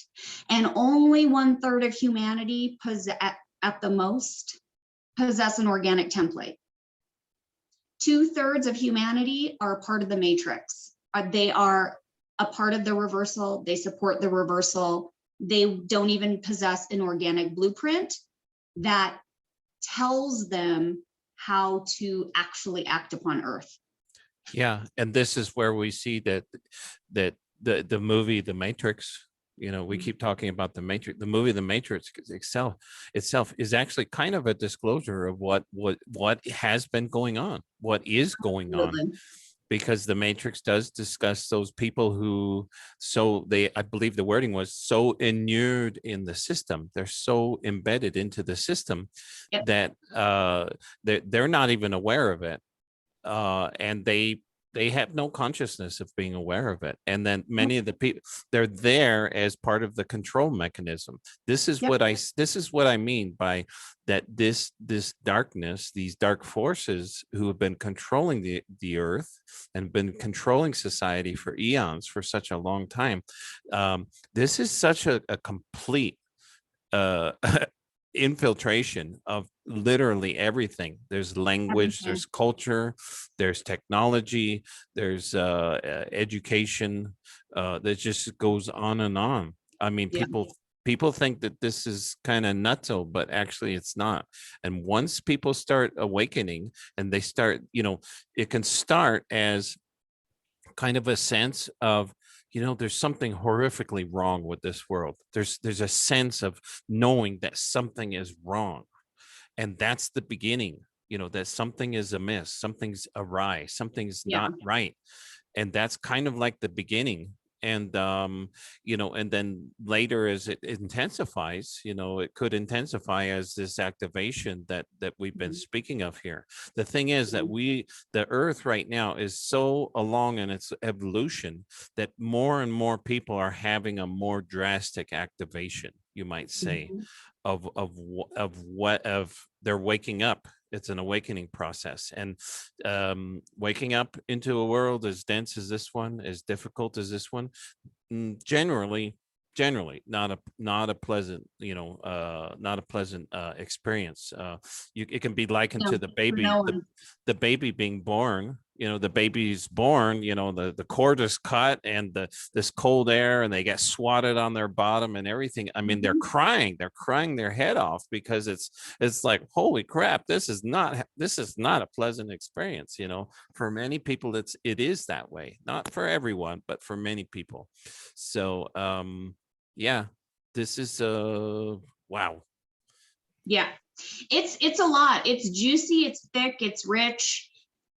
and only 1/3 of humanity at the most possess an organic template. 2/3 of humanity are a part of the matrix. They are a part of the reversal. They support the reversal. They don't even possess an organic blueprint that tells them how to actually act upon Earth. Yeah, and this is where we see that the movie The Matrix, we keep talking about the Matrix. The movie The Matrix itself is actually kind of a disclosure of what has been going on, what is going on, Absolutely. because the Matrix does discuss those people who, I believe the wording was, so inured in the system, they're so embedded into the system Yep. that they're not even aware of it, and they have no consciousness of being aware of it. And then many of the people, they're there as part of the control mechanism. This is Yep. what I mean by that. This darkness, these dark forces who have been controlling the earth and been controlling society for eons, for such a long time. This is such a complete uh infiltration of literally everything. There's language, Everything. there's culture, there's technology, there's education, that just goes on and on. I mean, Yeah. people think that this is kind of nutso, but actually it's not. And once people start awakening and they start, it can start as kind of a sense of, there's something horrifically wrong with this world. There's a sense of knowing that something is wrong, and that's the beginning, that something is amiss, something's awry, something's Yeah. not right. And that's kind of like the beginning. And and then later, as it intensifies, it could intensify as this activation that we've been speaking of here. The thing is that the earth right now is so along in its evolution that more and more people are having a more drastic activation, you might say, Mhm. of they're waking up. It's an awakening process. And waking up into a world as dense as this one, as difficult as this one, generally not a pleasant, not a pleasant experience. It can be likened Yeah. to the For baby, no one. the baby being born. The baby's born, the cord is cut, and this cold air, and they get swatted on their bottom and everything. I mean, Mhm. they're crying their head off, because it's like, holy crap, this is not a pleasant experience. For many people, it is that way. Not for everyone, but for many people. So yeah, this is wow. Yeah. It's a lot. It's juicy, it's thick, it's rich.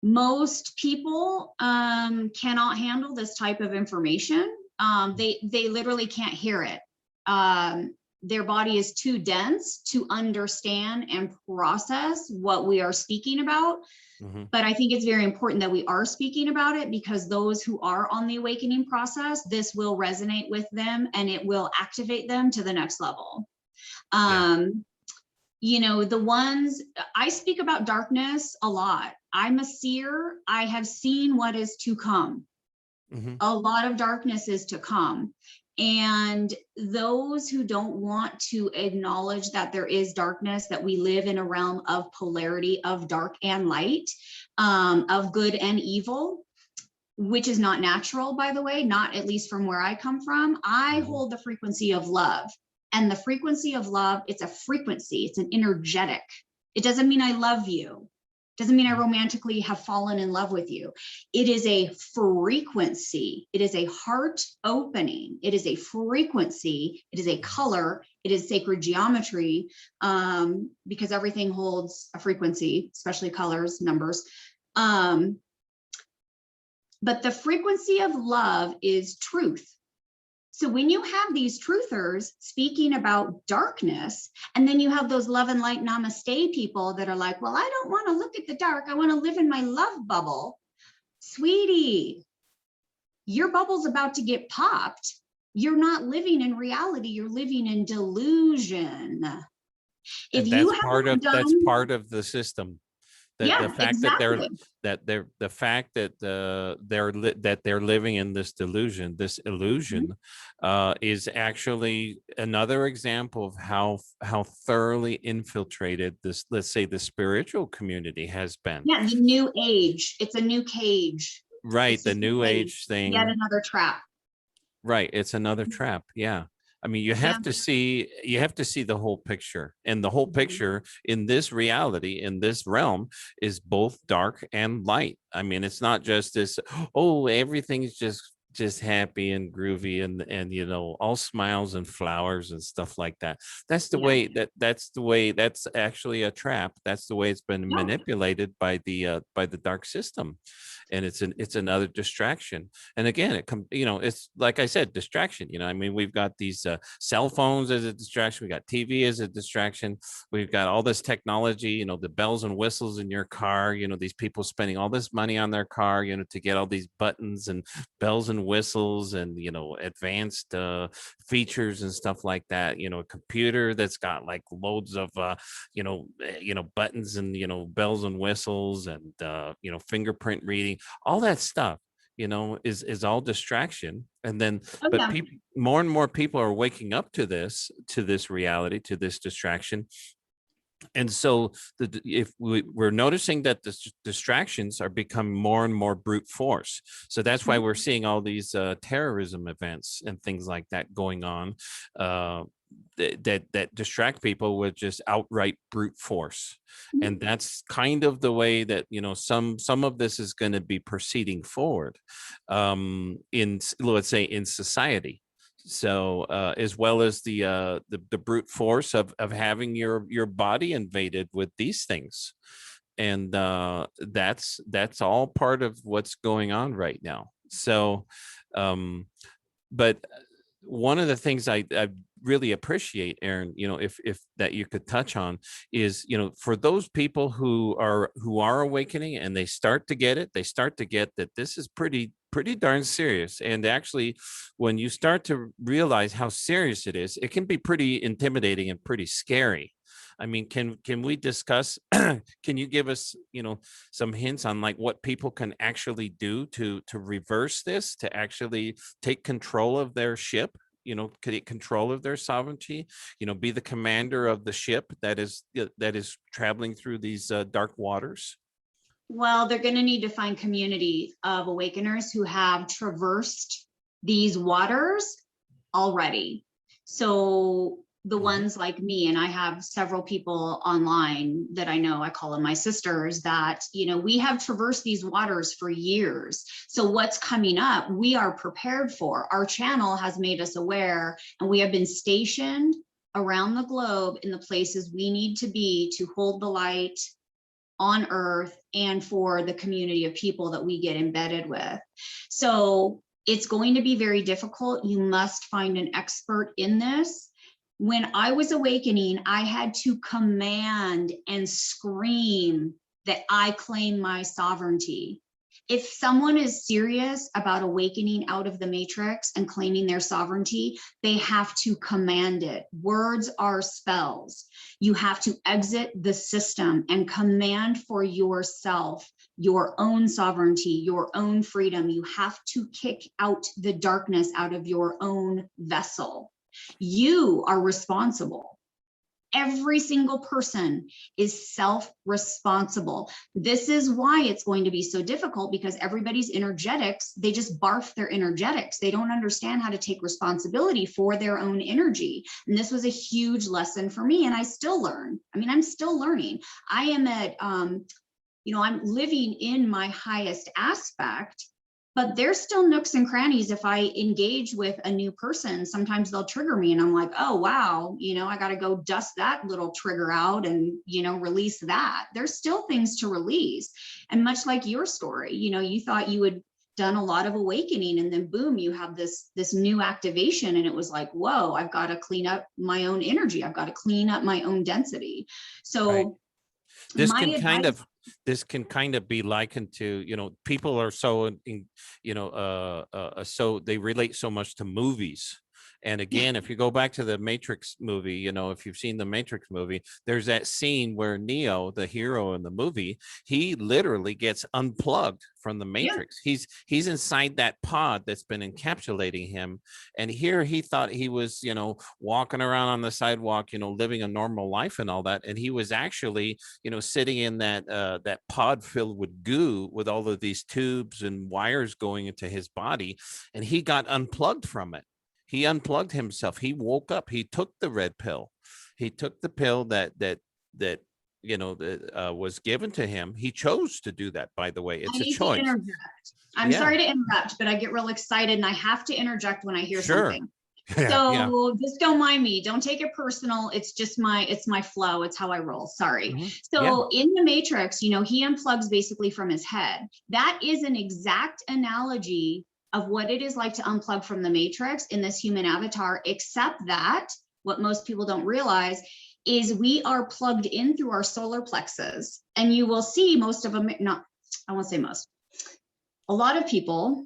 Most people cannot handle this type of information. They literally can't hear it. Their body is too dense to understand and process what we are speaking about. But I think it's very important that we are speaking about it, because those who are on the awakening process, this will resonate with them and it will activate them to the next level. Yeah. The ones I speak about darkness a lot. I'm a seer. I have seen what is to come. A lot of darkness is to come. And those who don't want to acknowledge that there is darkness, that we live in a realm of polarity, of dark and light, of good and evil, which is not natural, by the way, not at least from where I come from. I hold the frequency of love. And the frequency of love, it's a frequency, it's an energetic. It doesn't mean I love you. Doesn't mean I romantically have fallen in love with you. It is a frequency. It is a heart opening. It is a frequency. It is a color. It is sacred geometry, because everything holds a frequency, especially colors, numbers. But the frequency of love is truth. So when you have these truthers speaking about darkness, and then you have those love and light namaste people that are like, well, I don't want to look at the dark. I want to live in my love bubble. Sweetie, your bubble's about to get popped. You're not living in reality. You're living in delusion. If And you that's have part not of done, the system. The yeah, fact that exactly. the fact that they're living in this delusion, this illusion, is actually another example of how thoroughly infiltrated this, let's say, the spiritual community has been. Yeah, the new age. It's a new cage. Right, It's the just new age yet thing. another trap. Right, it's another trap. Yeah. I mean, you have Yeah. to see the whole picture, and the whole Mhm. picture in this reality, in this realm, is both dark and light. I mean, it's not just this, oh, everything's just happy and groovy and all smiles and flowers and stuff like that. That's the Yeah. way that's actually a trap. That's the way it's been Yeah. manipulated by the dark system, and it's another distraction. And again, it's like I said, distraction. I mean, we've got these cell phones as a distraction, we got TV as a distraction, we've got all this technology, the bells and whistles in your car, these people spending all this money on their car, to get all these buttons and bells and whistles and advanced features and stuff like that. A computer that's got like loads of buttons and bells and whistles and fingerprint reading, all that stuff is all distraction. And then Oh, but yeah. people, more and more people are waking up to this reality, to this distraction. And so if we're noticing that the distractions are becoming more and more brute force, so that's why Mhm. we're seeing all these terrorism events and things like that going on, uh, that distract people with just outright brute force. And Mhm. that's kind of the way that some of this is going to be proceeding forward, in, let's say, in society. So as well as the brute force of having your body invaded with these things. And that's all part of what's going on right now. So but one of the things I really appreciate, Erin, if that you could touch on, is for those people who are awakening, and they start to get it, they start to get that this is pretty darn serious. And actually, when you start to realize how serious it is, it can be pretty intimidating and pretty scary. I mean, can we discuss? Can you give us some hints on like what people can actually do to reverse this, to actually take control of their ship, take control of their sovereignty, be the commander of the ship that is traveling through these dark waters? Well, they're going to need to find community of awakeners who have traversed these waters already. So the Mhm. ones like me, and I have several people online that I know, I call them my sisters, that, we have traversed these waters for years. So what's coming up, we are prepared for. Our channel has made us aware, and we have been stationed around the globe in the places we need to be to hold the light on earth and for the community of people that we get embedded with. So it's going to be very difficult. You must find an expert in this. When I was awakening, I had to command and scream that I claim my sovereignty. If someone is serious about awakening out of the matrix and claiming their sovereignty, they have to command it. Words are spells. You have to exit the system and command for yourself your own sovereignty, your own freedom. You have to kick out the darkness out of your own vessel. You are responsible. Every single person is self-responsible. This is why it's going to be so difficult, because everybody's energetics, they just barf their energetics. They don't understand how to take responsibility for their own energy. And this was a huge lesson for me. And I still learn. I mean, I'm still learning. I am at, I'm living in my highest aspect, but there's still nooks and crannies. If I engage with a new person, sometimes they'll trigger me and I'm like, oh, wow, I got to go dust that little trigger out and, release that. There's still things to release. And much like your story, you thought you had done a lot of awakening, and then boom, you have this new activation. And it was like, whoa, I've got to clean up my own energy. I've got to clean up my own density. Right. So This my can kind advice. of this can kind of be likened to, people are so so they relate so much to movies. And again, if you go back to the Matrix movie, if you've seen the Matrix movie, there's that scene where Neo, the hero in the movie, he literally gets unplugged from the Yeah. Matrix. He's inside that pod that's been encapsulating him. And here he thought he was, walking around on the sidewalk, living a normal life and all that. And he was actually, sitting in that pod filled with goo, with all of these tubes and wires going into his body, and he got unplugged from it. He unplugged himself. He woke up. He took the red pill. He took the pill that was given to him. He chose to do that, by the way. I It's a need to choice. interject. I'm Yeah, sorry to interrupt, but I get real excited and I have to interject when I hear sure. something. Yeah, yeah. So just don't mind me. Don't take it personal. It's just it's my flow. It's how I roll. Sorry. Yeah. So in the Matrix, he unplugs basically from his head. That is an exact analogy of what it is like to unplug from the Matrix in this human avatar, except that what most people don't realize is we are plugged in through our solar plexus. And you will see most of them, I won't say most. A lot of people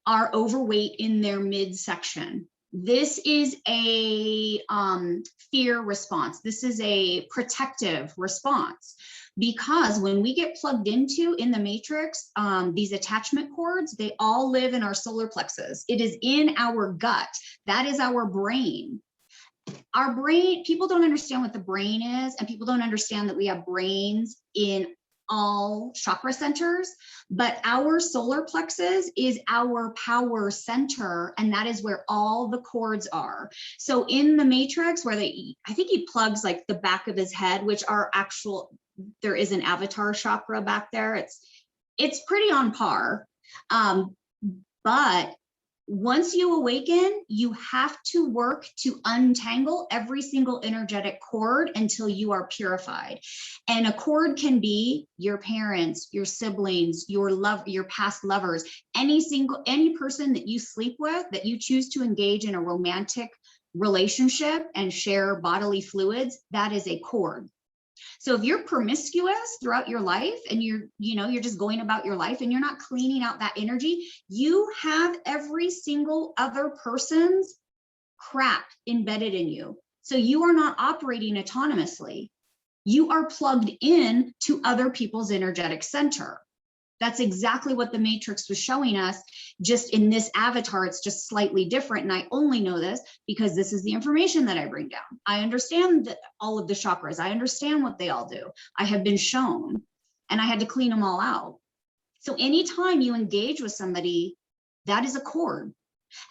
are overweight in their midsection. This is a fear response. This is a protective response, because when we get plugged into in the Matrix, these attachment cords, they all live in our solar plexus. It is in our gut. That is our brain. Our brain, people don't understand what the brain is, and people don't understand that we have brains in all chakra centers, but our solar plexus is our power center, and that is where all the cords are. So in the Matrix, where I think he plugs like the back of his head, which are there is an avatar chakra back there. It's pretty on par. But once you awaken, you have to work to untangle every single energetic cord until you are purified. And a cord can be your parents, your siblings, your past lovers, any person that you sleep with, that you choose to engage in a romantic relationship and share bodily fluids, that is a cord. So if you're promiscuous throughout your life and you're just going about your life and you're not cleaning out that energy, you have every single other person's crap embedded in you. So you are not operating autonomously. You are plugged in to other people's energetic center. That's exactly what the Matrix was showing us. Just in this avatar, it's just slightly different. And I only know this because this is the information that I bring down. I understand all of the chakras. I understand what they all do. I have been shown, and I had to clean them all out. So anytime you engage with somebody, that is a cord.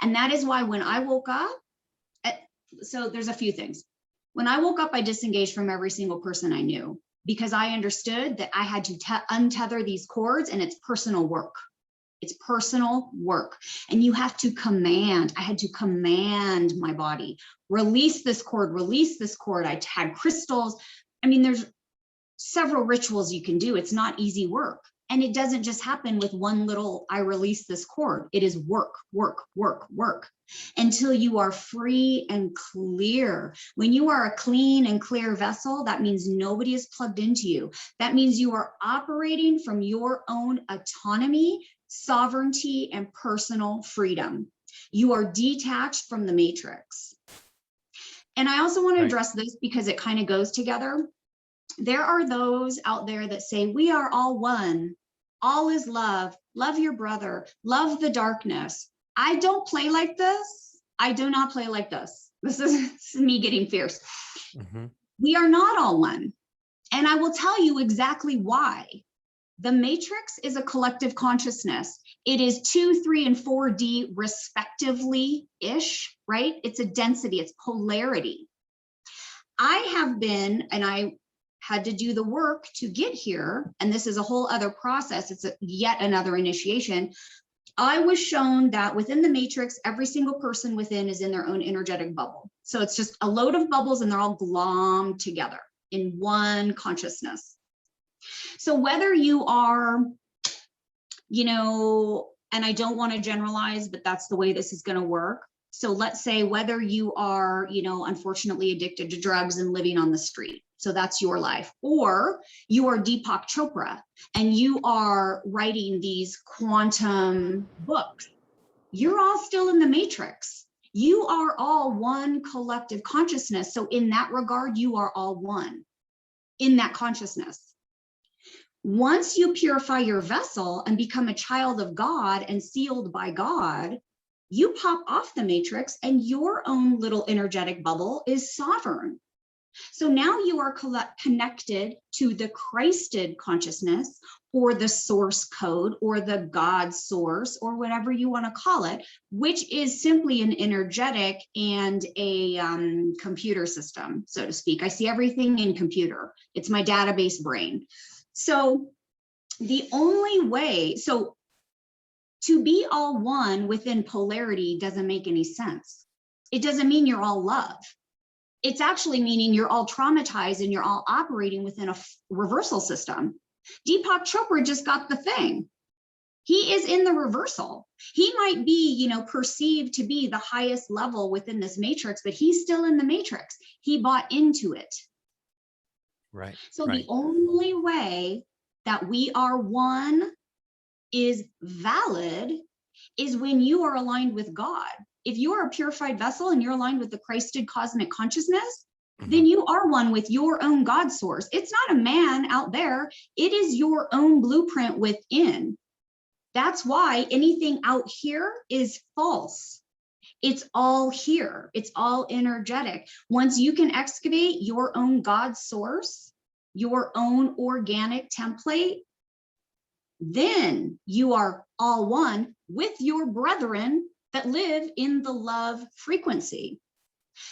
And that is why when I woke up, so there's a few things. When I woke up, I disengaged from every single person I knew, because I understood that I had to untether these cords, and it's personal work. It's personal work. And you have to command. I had to command my body, release this cord, release this cord. I had crystals. I mean, there's several rituals you can do. It's not easy work. And it doesn't just happen with one little, I release this cord. It is work, work, work, work, until you are free and clear. When you are a clean and clear vessel, that means nobody is plugged into you. That means you are operating from your own autonomy, sovereignty, and personal freedom. You are detached from the Matrix. And I also want to address this because it kind of goes together. There are those out there that say, we are all one. All is love. Love your brother. Love the darkness. I don't play like this. I do not play like this. This is me getting fierce. We are not all one. And I will tell you exactly why. The Matrix is a collective consciousness. It is 2, 3, and 4D respectively-ish, right? It's a density, it's polarity. I have been, and I had to do the work to get here, and this is a whole other process. It's yet another initiation. I was shown that within the Matrix, every single person within is in their own energetic bubble. So it's just a load of bubbles, and they're all glommed together in one consciousness. So whether you are, and I don't want to generalize, but that's the way this is going to work. So let's say whether you are, unfortunately addicted to drugs and living on the street. So that's your life. Or you are Deepak Chopra and you are writing these quantum books. You're all still in the Matrix. You are all one collective consciousness. So in that regard, you are all one in that consciousness. Once you purify your vessel and become a child of God and sealed by God, you pop off the Matrix and your own little energetic bubble is sovereign. So now you are connected to the Christed consciousness, or the source code, or the God source, or whatever you want to call it, which is simply an energetic and a computer system, so to speak. I see everything in computer. It's my database brain. So the only way, so to be all one within polarity doesn't make any sense. It doesn't mean you're all love. It's actually meaning you're all traumatized and you're all operating within a reversal system. Deepak Chopra just got the thing. He is in the reversal. He might be, you know, perceived to be the highest level within this matrix, but he's still in the matrix. He bought into it. Right. So right. the only way that we are one is valid is when you are aligned with God. If you are a purified vessel and you're aligned with the Christed cosmic consciousness, then you are one with your own God source. It's not a man out there. It is your own blueprint within. That's why anything out here is false. It's all here. It's all energetic. Once you can excavate your own God source, your own organic template, then you are all one with your brethren that live in the love frequency.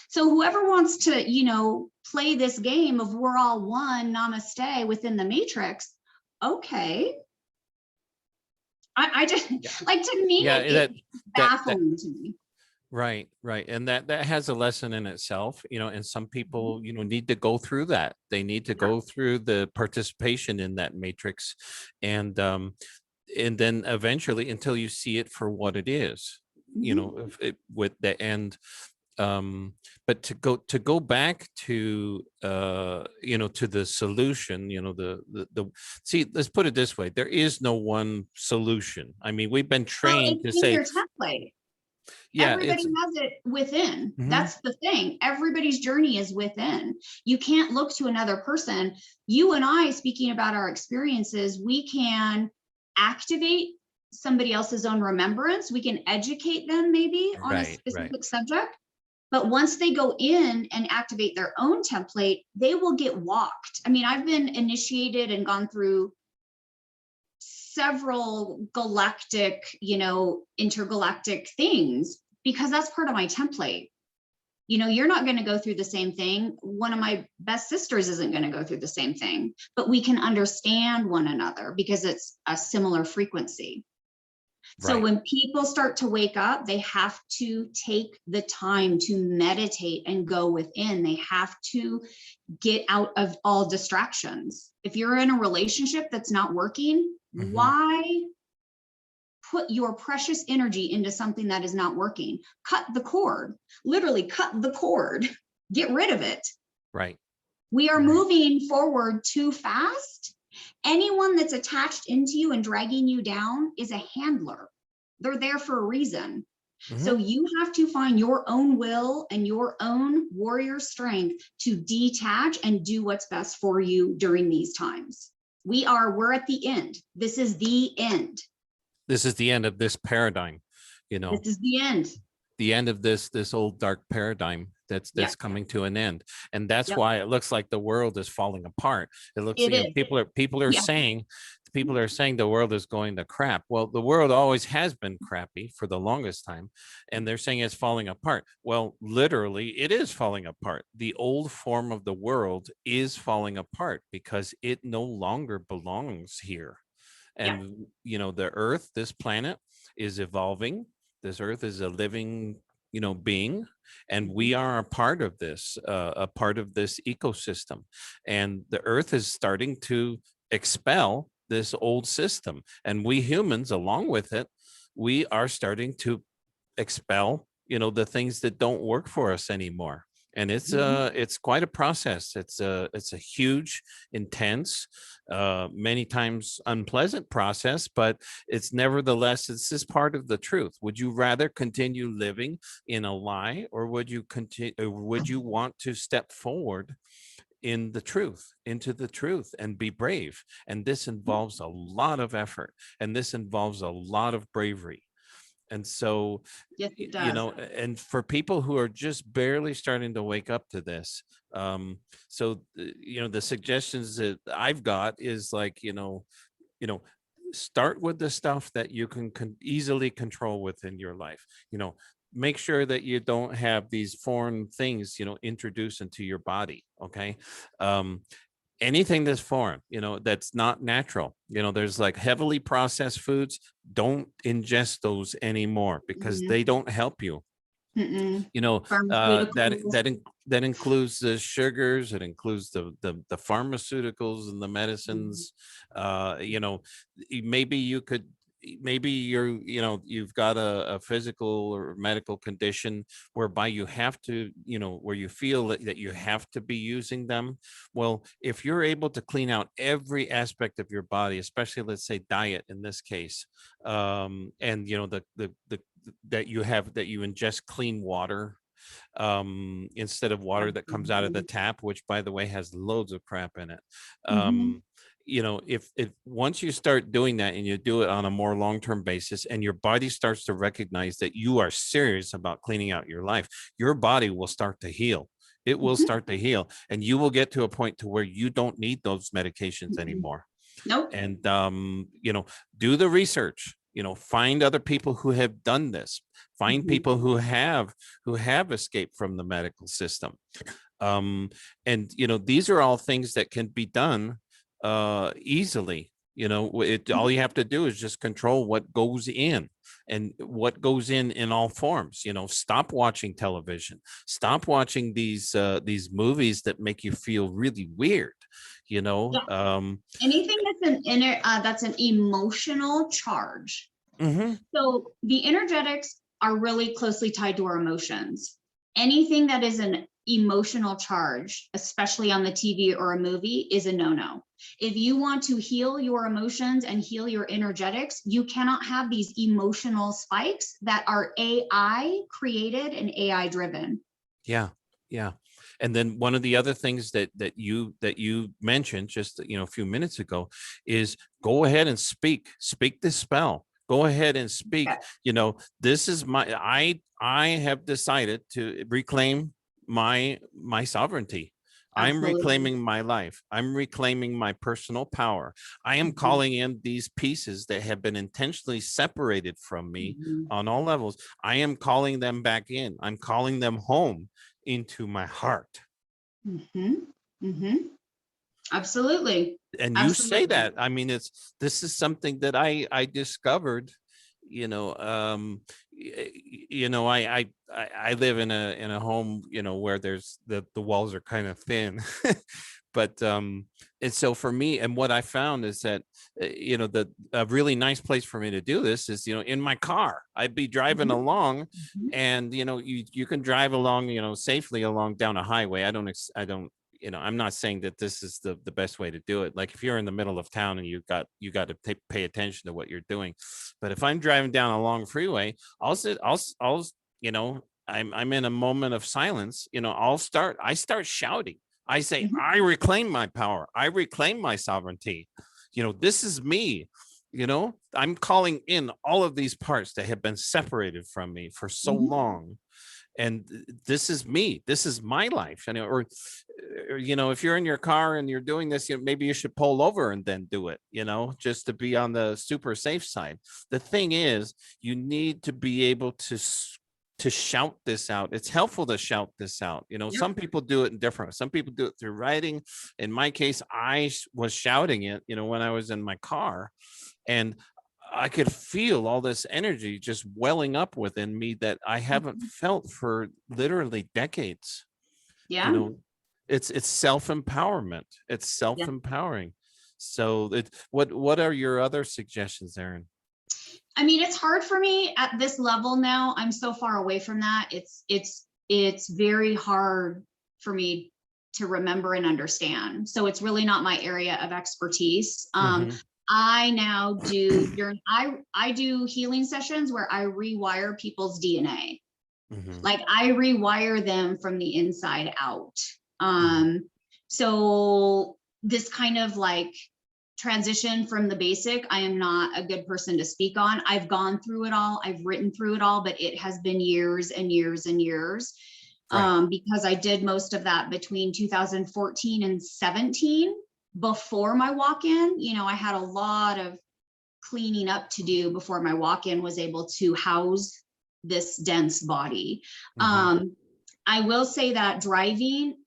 So whoever wants to, you know, play this game of we're all one, namaste, within the matrix, okay. I just, like, to me, it's baffling to me. Right. And that has a lesson in itself, you know, and some people, you know, need to go through that. They need to go through the participation in that matrix, and then eventually, until you see it for what it is, you know, with the end. But to go back to you know, to the solution, you know, the see, let's put it this way: there is no one solution. I mean, we've been trained to say, your template. yeah, everybody has it within. That's the thing. Everybody's journey is within. You can't look to another person. You and I, speaking about our experiences, we can activate somebody else's own remembrance. We can educate them maybe on a specific subject. But once they go in and activate their own template, they will get walked. I mean, I've been initiated and gone through several galactic, you know, intergalactic things because that's part of my template. You know, you're not going to go through the same thing. One of my best sisters isn't going to go through the same thing, but we can understand one another because it's a similar frequency. So when people start to wake up, they have to take the time to meditate and go within. They have to get out of all distractions. If you're in a relationship that's not working, why put your precious energy into something that is not working? Cut the cord, literally cut the cord, get rid of it. We are moving forward too fast. Anyone that's attached into you and dragging you down is a handler. They're there for a reason. So you have to find your own will and your own warrior strength to detach and do what's best for you during these times. We're at the end. This is the end. This is the end of this paradigm, you know. This is the end. The end of this old dark paradigm that's coming to an end. And that's why it looks like the world is falling apart. It looks, you know, people are saying the world is going to crap. Well, the world always has been crappy for the longest time, and they're saying it's falling apart. Well, literally it is falling apart. The old form of the world is falling apart because it no longer belongs here. And you know, the earth, this planet, is evolving. This earth is a living, you know, being, and we are a part of this ecosystem. And the earth is starting to expel this old system, and we humans, along with it, we are starting to expel, you know, the things that don't work for us anymore. And it's quite a process. It's a huge, intense, many times unpleasant process, but it's nevertheless, it's just part of the truth. Would you rather continue living in a lie, or would you want to step forward in the truth, into the truth, and be brave? And this involves a lot of effort, and this involves a lot of bravery. And so, Yes, it you does. know, and for people who are just barely starting to wake up to this, you know, the suggestions that I've got is like, you know, start with the stuff that you can easily control within your life. You know, make sure that you don't have these foreign things, you know, introduced into your body. Okay. Um, anything that's foreign, you know, that's not natural, you know, there's like heavily processed foods, don't ingest those anymore because Mhm. they don't help you. Mm-mm. You know, Pharmaceuticals. that includes the sugars, it includes the pharmaceuticals and the Mhm. medicines. You know, maybe you could, maybe you're, you know, you've got a physical or medical condition whereby you have to, you know, where you feel that you have to be using them. Well, if you're able to clean out every aspect of your body, especially let's say diet in this case, and you know, the that you have, that you ingest clean water, instead of water that comes out of the Absolutely. tap, which by the way has loads of crap in it. Mhm. You know, if once you start doing that and you do it on a more long-term basis and your body starts to recognize that you are serious about cleaning out your life, your body will start to heal. It will Mhm. start to heal and you will get to a point to where you don't need those medications Mm-mm. anymore. Nope. And you know, do the research, you know, find other people who have done this, find Mhm. people who have escaped from the medical system. um and you know, these are all things that can be done easily. You know, all you have to do is just control what goes in, and what goes in all forms. You know, stop watching television, stop watching these movies that make you feel really weird, you know. Yeah. Anything that's an emotional charge. Mhm. So the energetics are really closely tied to our emotions. Anything that is an emotional charge, especially on the TV or a movie, is a no-no. If you want to heal your emotions and heal your energetics, you cannot have these emotional spikes that are AI created and AI driven. Yeah, yeah. And then one of the other things that you mentioned just, you know, a few minutes ago is go ahead and speak the spell. Go ahead and speak. Yeah, You know, this is my, I have decided to reclaim my sovereignty. I'm absolutely. reclaiming my life. I'm reclaiming my personal power. I am Mhm. calling in these pieces that have been intentionally separated from me Mhm. on all levels. I am calling them back in. I'm calling them home into my heart. Mhm. Mhm. Absolutely. And you say Absolutely. that, I mean, this is something that I discovered, you know. You know, I live in a home, you know, where there's the walls are kind of thin. But and so for me, and what I found is that you know, the a really nice place for me to do this is, you know, in my car. I'd be driving Mhm. along, Mhm. and you know, you can drive along, you know, safely along down a highway. I don't, you know, I'm not saying that this is the best way to do it. Like if you're in the middle of town and you got to pay attention to what you're doing. But if I'm driving down a long freeway, I'll, you know, I'm in a moment of silence, you know, I start shouting. I say, Mhm. I reclaim my power. I reclaim my sovereignty. You know, this is me. You know, I'm calling in all of these parts that have been separated from me for so Mhm. long, and this is me, this is my life. And or you know, if you're in your car and you're doing this, you know, maybe you should pull over and then do it, you know, just to be on the super safe side. The thing is, you need to be able to shout this out. It's helpful to shout this out. You know, Yep. some people do it in different, some people do it through writing. In my case, was shouting it, you know, when I was in my car, and I could feel all this energy just welling up within me that I haven't Mhm. felt for literally decades. You Yeah. know, it's self-empowerment. It's Yeah. self-empowering. So what are your other suggestions, Erin? I mean, it's hard for me at this level now. I'm so far away from that. It's very hard for me to remember and understand. So it's really not my area of expertise. Hmm. I now do during I do healing sessions where I rewire people's DNA. Hmm. Like I rewire them from the inside out. Hmm. So this kind of like transition from the basic, I am not a good person to speak on. I've gone through it all. I've written through it all, but it has been years and years and years. Right. Because I did most of that between 2014 and 17 before my walk-in. You know, I had a lot of cleaning up to do before my walk-in was able to house this dense body. I will say that driving,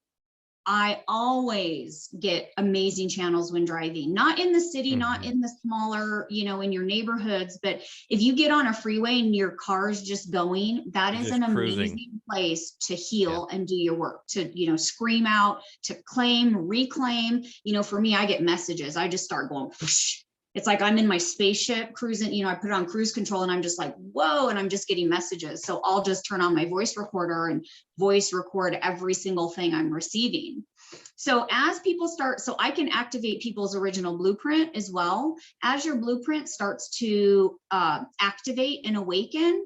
I always get amazing channels when driving, not in the city, not in the smaller, you know, in your neighborhoods, but if you get on a freeway and your car's just going, that is an amazing place to heal and do your work, to, you know, scream out, to claim, reclaim. You know, for me, I get messages. I just start going, whoosh. It's like I'm in my spaceship cruising, you know, I put it on cruise control and I'm just like, whoa, and I'm just getting messages. So I'll just turn on my voice recorder and voice record every single thing I'm receiving. So as people start, so I can activate people's original blueprint as well. As your blueprint starts to activate and awaken,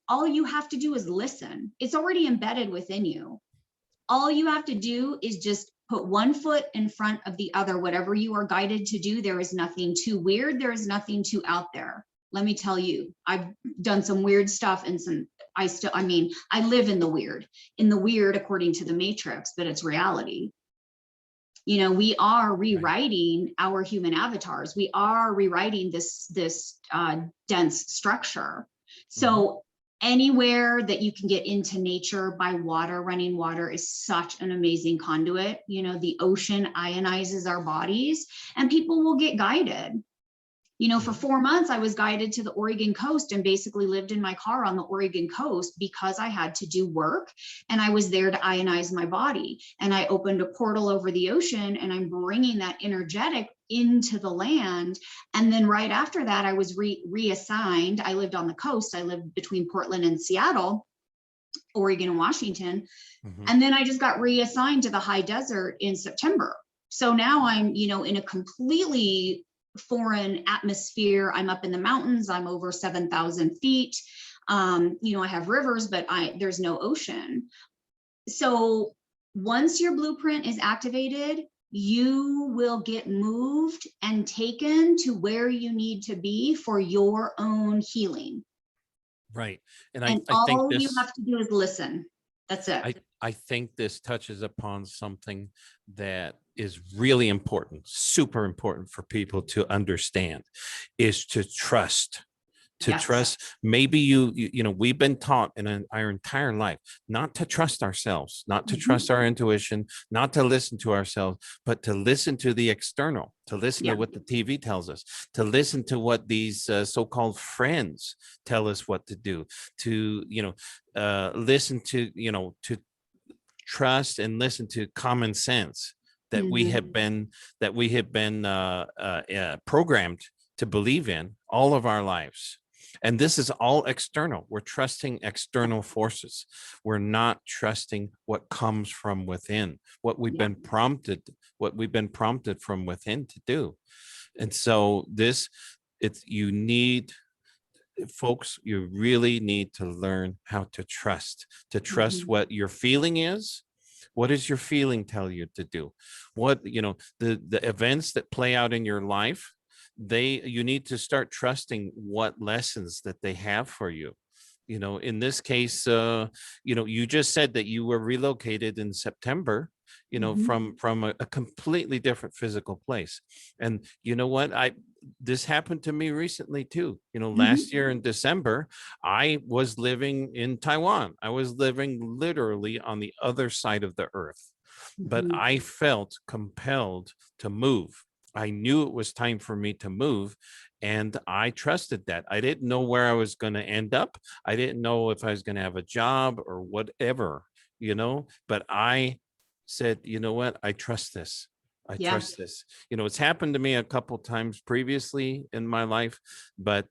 all you have to do is listen. It's already embedded within you. All you have to do is just put one foot in front of the other. Whatever you are guided to do, there is nothing too weird. There is nothing too out there. Let me tell you, I've done some weird stuff and I live in the weird according to the Matrix, but it's reality. You know, we are rewriting our human avatars. We are rewriting this dense structure. So anywhere that you can get into nature by water, running water is such an amazing conduit. You know, the ocean ionizes our bodies and people will get guided. You know, for 4 months, I was guided to the Oregon coast and basically lived in my car on the Oregon coast because I had to do work and I was there to ionize my body. And I opened a portal over the ocean and I'm bringing that energetic into the land. And then right after that, I was reassigned. I lived on the coast. I lived between Portland and Seattle, Oregon and Washington. And then I just got reassigned to the high desert in September. So now I'm, you know, in a completely foreign atmosphere. I'm up in the mountains. I'm over 7,000 feet. You know, I have rivers, but there's no ocean. So once your blueprint is activated, you will get moved and taken to where you need to be for your own healing. Right. And I think all you have to do is listen. That's it. I think this touches upon something that is really important, super important for people to understand, is to trust. Trust. Maybe you know, we've been taught in our entire life not to trust ourselves, not to trust our intuition, not to listen to ourselves, but to listen to the external, to listen to what the TV tells us, to listen to what these so-called friends tell us what to do, to, you know, listen to, you know, to trust and listen to common sense that we have been programmed to believe in all of our lives. And this is all external. We're trusting external forces. We're not trusting what comes from within, what we've been prompted from within to do. And so you need, folks, you really need to learn how to trust what your feeling is. What does your feeling tell you to do? What, you know, the events that play out in your life, you need to start trusting what lessons that they have for you. You know, in this case, you know, you just said that you were relocated in September, you know, from a completely different physical place. And you know what, this happened to me recently too. You know, last year in December, I was living in Taiwan. I was living literally on the other side of the earth, but I felt compelled to move. I knew it was time for me to move, and I trusted that. I didn't know where I was going to end up. I didn't know if I was going to have a job or whatever, you know, but I said, you know what? I trust this. I trust this. You know, it's happened to me a couple times previously in my life, but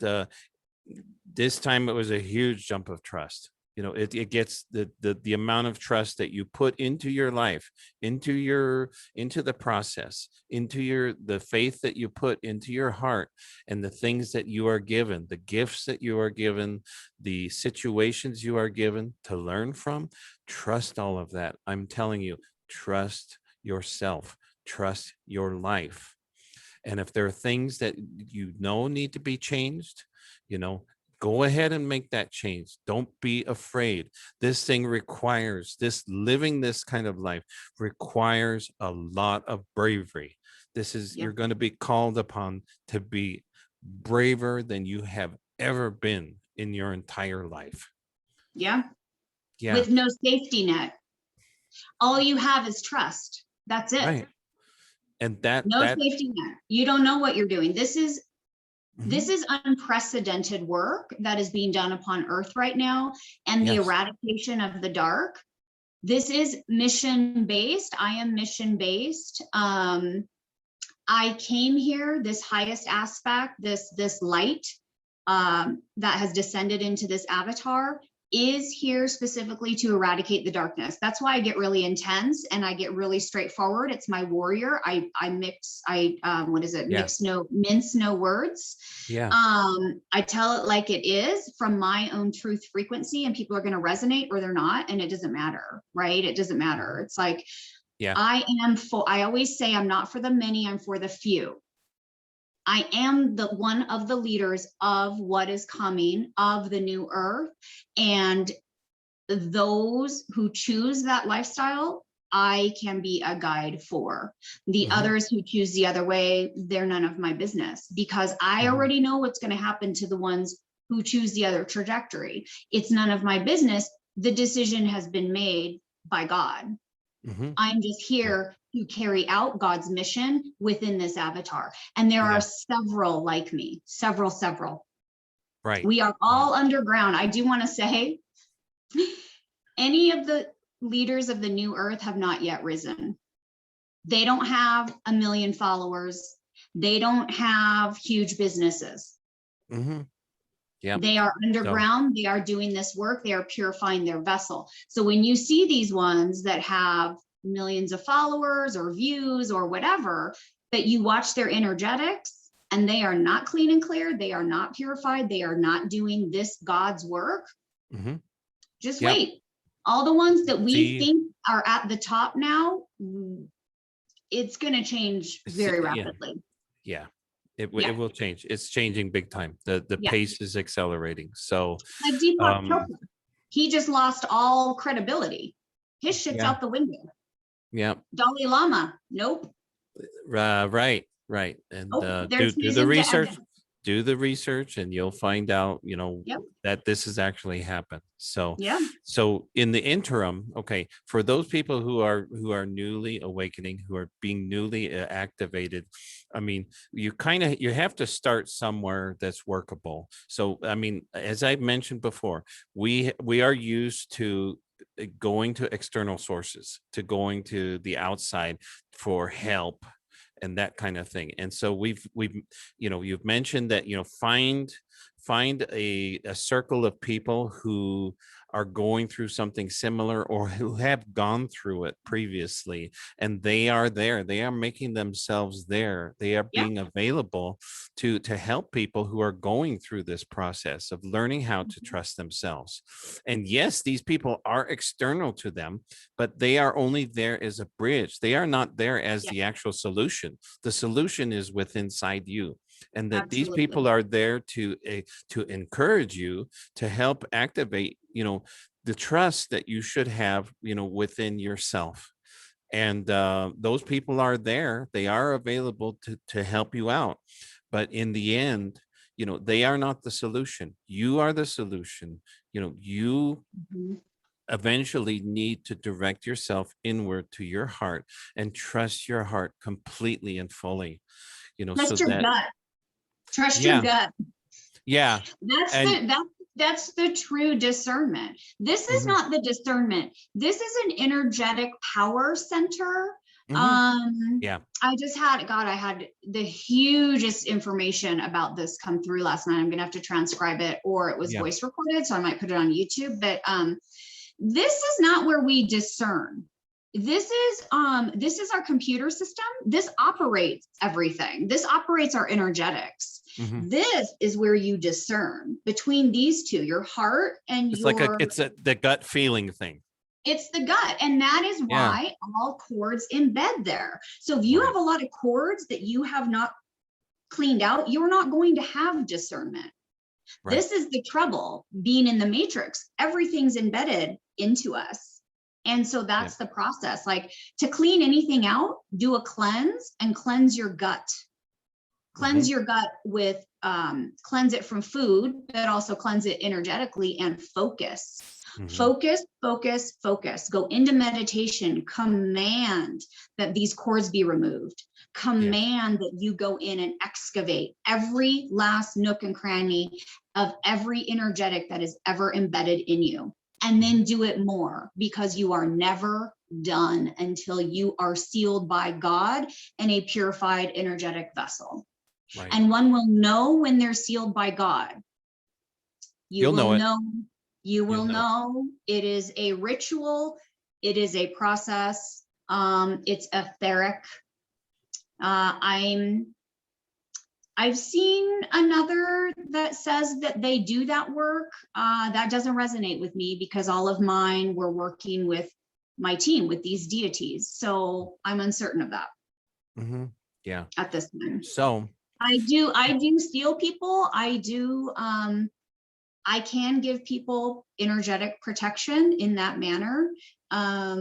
this time it was a huge jump of trust. You know, it gets the amount of trust that you put into your life, into the process, into the faith that you put into your heart, and the things that you are given, the gifts that you are given, the situations you are given to learn from. Trust all of that. I'm telling you, trust yourself. trust your life. And if there are things that you know need to be changed, you know, go ahead and make that change. Don't be afraid. This thing requires living this kind of life requires a lot of bravery. Yeah. You're going to be called upon to be braver than you have ever been in your entire life. Yeah. Yeah. With no safety net. All you have is trust. That's it. Right. And that, No safety net. You don't know what you're doing. This is unprecedented work that is being done upon Earth right now, and the yes. eradication of the dark. This is mission-based. I am mission-based. I came here, this highest aspect, this light that has descended into this avatar is here specifically to eradicate the darkness. That's why I get really intense and I get really straightforward. It's my warrior. I mince no words. Yeah. I tell it like it is from my own truth frequency, and people are going to resonate or they're not, and it doesn't matter, right? It doesn't matter. It's like, yeah. I always say I'm not for the many, I'm for the few. I am the one of the leaders of what is coming, of the new earth. And those who choose that lifestyle, I can be a guide for. The others who choose the other way, they're none of my business, because I already know what's going to happen to the ones who choose the other trajectory. It's none of my business. The decision has been made by God. I'm just here to carry out God's mission within this avatar. And there are several like me, several. Right. We are all underground. I do want to say, any of the leaders of the new earth have not yet risen. They don't have 1 million followers. They don't have huge businesses. Yeah. They are underground. They are doing this work. They are purifying their vessel. So when you see these ones that have millions of followers or views or whatever, that you watch their energetics and they are not clean and clear, they are not purified, they are not doing this God's work, just wait. All the ones that we think are at the top now, it's going to change very rapidly. Yeah. It will change. It's changing big time. The pace is accelerating. So like Deepak Chopra, he just lost all credibility. His shit's out the window. Yeah. Dalai Lama, nope. Right. And do the research and you'll find out, that this has actually happened. So, so in the interim, okay, for those people who are newly awakening, who are being newly activated, I mean, you have to start somewhere that's workable. So, I mean, as I mentioned before, we are used to going to external sources, to going to the outside for help and that kind of thing. And so we've you've mentioned that, find a circle of people who are going through something similar or who have gone through it previously, and they are there. They are making themselves there. They are being available to help people who are going through this process of learning how to trust themselves. And yes, these people are external to them, but they are only there as a bridge. They are not there as the actual solution. The solution is within inside you. And that these people are there to encourage you, to help activate, the trust that you should have, within yourself. And those people are there. They are available to help you out. But in the end, they are not the solution. You are the solution. You eventually need to direct yourself inward to your heart and trust your heart completely and fully. Trust your gut. Trust your gut. Yeah. That's the true discernment. This is not the discernment. This is an energetic power center. I had the hugest information about this come through last night. I'm gonna have to transcribe it, or it was voice recorded, so I might put it on YouTube. But this is not where we discern. This is our computer system. This operates everything. This operates our energetics. This is where you discern between these two, your heart and it's the gut feeling thing. It's the gut. And that is Yeah. why all cords embed there. So if you Right. have a lot of cords that you have not cleaned out, you're not going to have discernment. Right. This is the trouble being in the matrix. Everything's embedded into us. And so Yeah. that's the process. Like, to clean anything out, do a cleanse and cleanse your gut. Cleanse your gut with, cleanse it from food, but also cleanse it energetically and focus. Focus, focus, focus. Go into meditation, command that these cords be removed. Command that you go in and excavate every last nook and cranny of every energetic that is ever embedded in you. And then do it more, because you are never done until you are sealed by God in a purified energetic vessel. Right. And one will know when they're sealed by God. You'll know it. You will You'll know. know. It is a ritual. It is a process. It's etheric. I've seen another that says that they do that work. That doesn't resonate with me, because all of mine were working with my team, with these deities. So I'm uncertain of that. Yeah. At this time. So I do seal people. I can give people energetic protection in that manner. But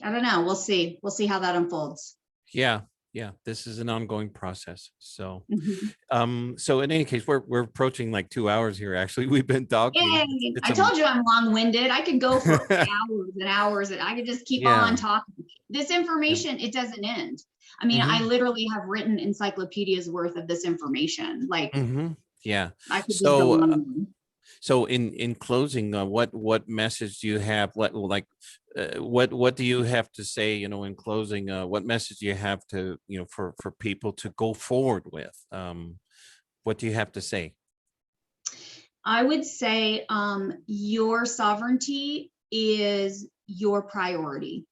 I don't know. We'll see. We'll see how that unfolds. yeah, this is an ongoing process. So so in any case, we're approaching like 2 hours here. Actually, we've been talking. Yay. I told you I'm long-winded. I could go for hours and hours, and I could just keep on talking. This information, it doesn't end. I mean, I literally have written encyclopedias worth of this information. Like, yeah. I could just go on. So in closing, what message do you have? What do you have to say? You know, in closing, what message do you have to, you know, for people to go forward with? What do you have to say? I would say your sovereignty is your priority.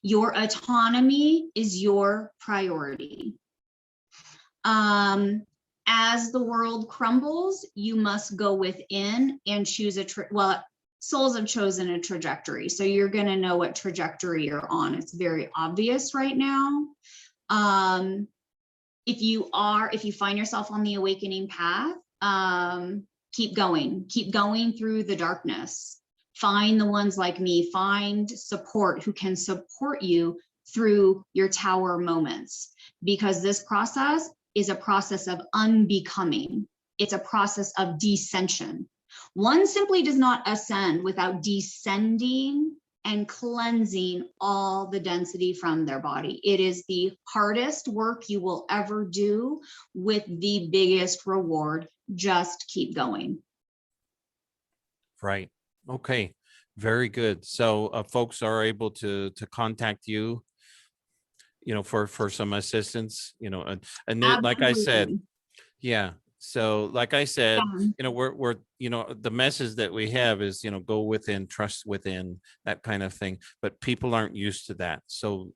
Your autonomy is your priority. As the world crumbles, you must go within and choose souls have chosen a trajectory. So you're going to know what trajectory you're on. It's very obvious right now. If you find yourself on the awakening path, keep going through the darkness. Find the ones like me, find support who can support you through your tower moments, because this process is a process of unbecoming. It's a process of descension. One simply does not ascend without descending and cleansing all the density from their body. It is the hardest work you will ever do with the biggest reward. Just keep going. Right. Okay. Very good. So folks are able to contact you, you know, for some assistance, you know, and then, like I said, yeah. So like I said, you know, we're, you know, the message that we have is, you know, go within, trust within, that kind of thing. But people aren't used to that. So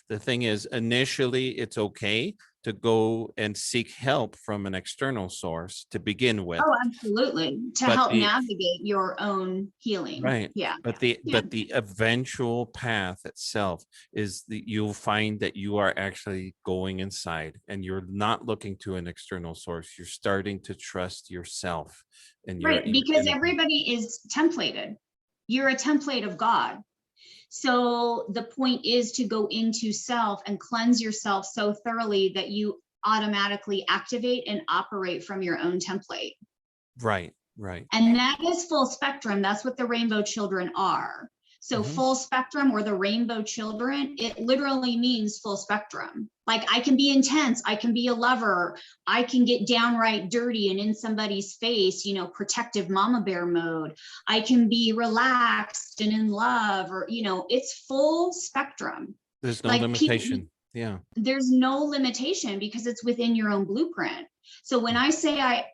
the thing is, initially, it's okay to go and seek help from an external source to begin with. Oh, absolutely. To But help navigate your own healing. right. Yeah. But the eventual path itself is that you'll find that you are actually going inside, and you're not looking to an external source. You're starting to trust yourself. And right, because everybody is templated. You're a template of God. So the point is to go into self and cleanse yourself so thoroughly that you automatically activate and operate from your own template. Right, right. And that is full spectrum. That's what the rainbow children are. So full spectrum, or the rainbow children, it literally means full spectrum. Like, I can be intense, I can be a lover, I can get downright dirty and in somebody's face, you know, protective mama bear mode. I can be relaxed and in love, or, you know, it's full spectrum. There's no limitation. Yeah. There's no limitation, because it's within your own blueprint. So when I say I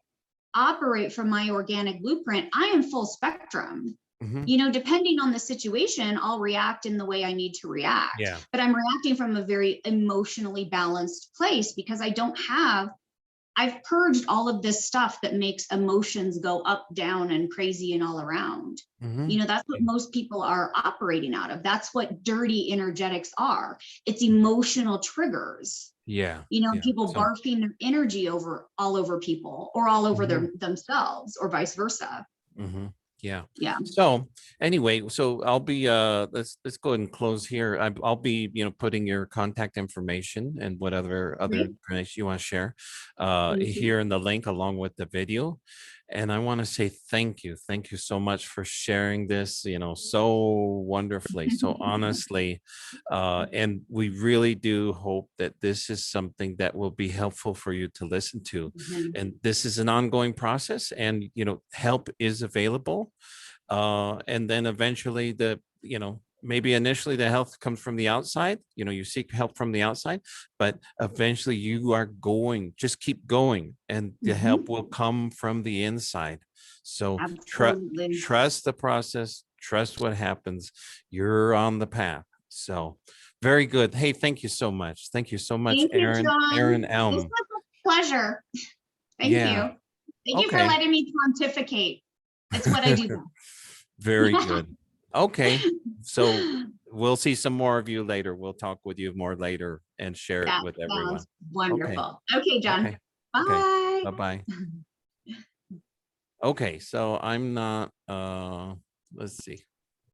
operate from my organic blueprint, I am full spectrum. You know, depending on the situation, I'll react in the way I need to react. Yeah. But I'm reacting from a very emotionally balanced place, because I don't have I've purged all of this stuff that makes emotions go up, down, and crazy and all around. You know, that's what most people are operating out of. That's what dirty energetics are. It's emotional triggers. Yeah. You know, Yeah. people So, barfing their energy all over people, or all over themselves, or vice versa. yeah. Yeah. So anyway, so I'll be let's go ahead and close here. I'll be, you know, putting your contact information and what other Great. information you want to share Thank you. here in the link along with the video. And I want to say thank you. Thank you so much for sharing this, you know, so wonderfully, so honestly. And we really do hope that this is something that will be helpful for you to listen to. And this is an ongoing process, and, you know, help is available. And then eventually you know, maybe initially the health comes from the outside, you know, you seek help from the outside, but eventually you are just keep going, and the help will come from the inside. So Absolutely. trust the process, trust what happens. You're on the path. So very good. Hey, thank you so much. Thank you so much, Thank you, Erin John. This Elm. was a pleasure. Thank Yeah. you. Thank you for Okay. letting me pontificate. It's what I do Very best. good. Okay. So we'll see some more of you later. We'll talk with you more later and share it That with everyone. sounds Okay. wonderful. Okay, John. Okay. Okay. Bye. Bye-bye. Okay. So I'm not, let's see.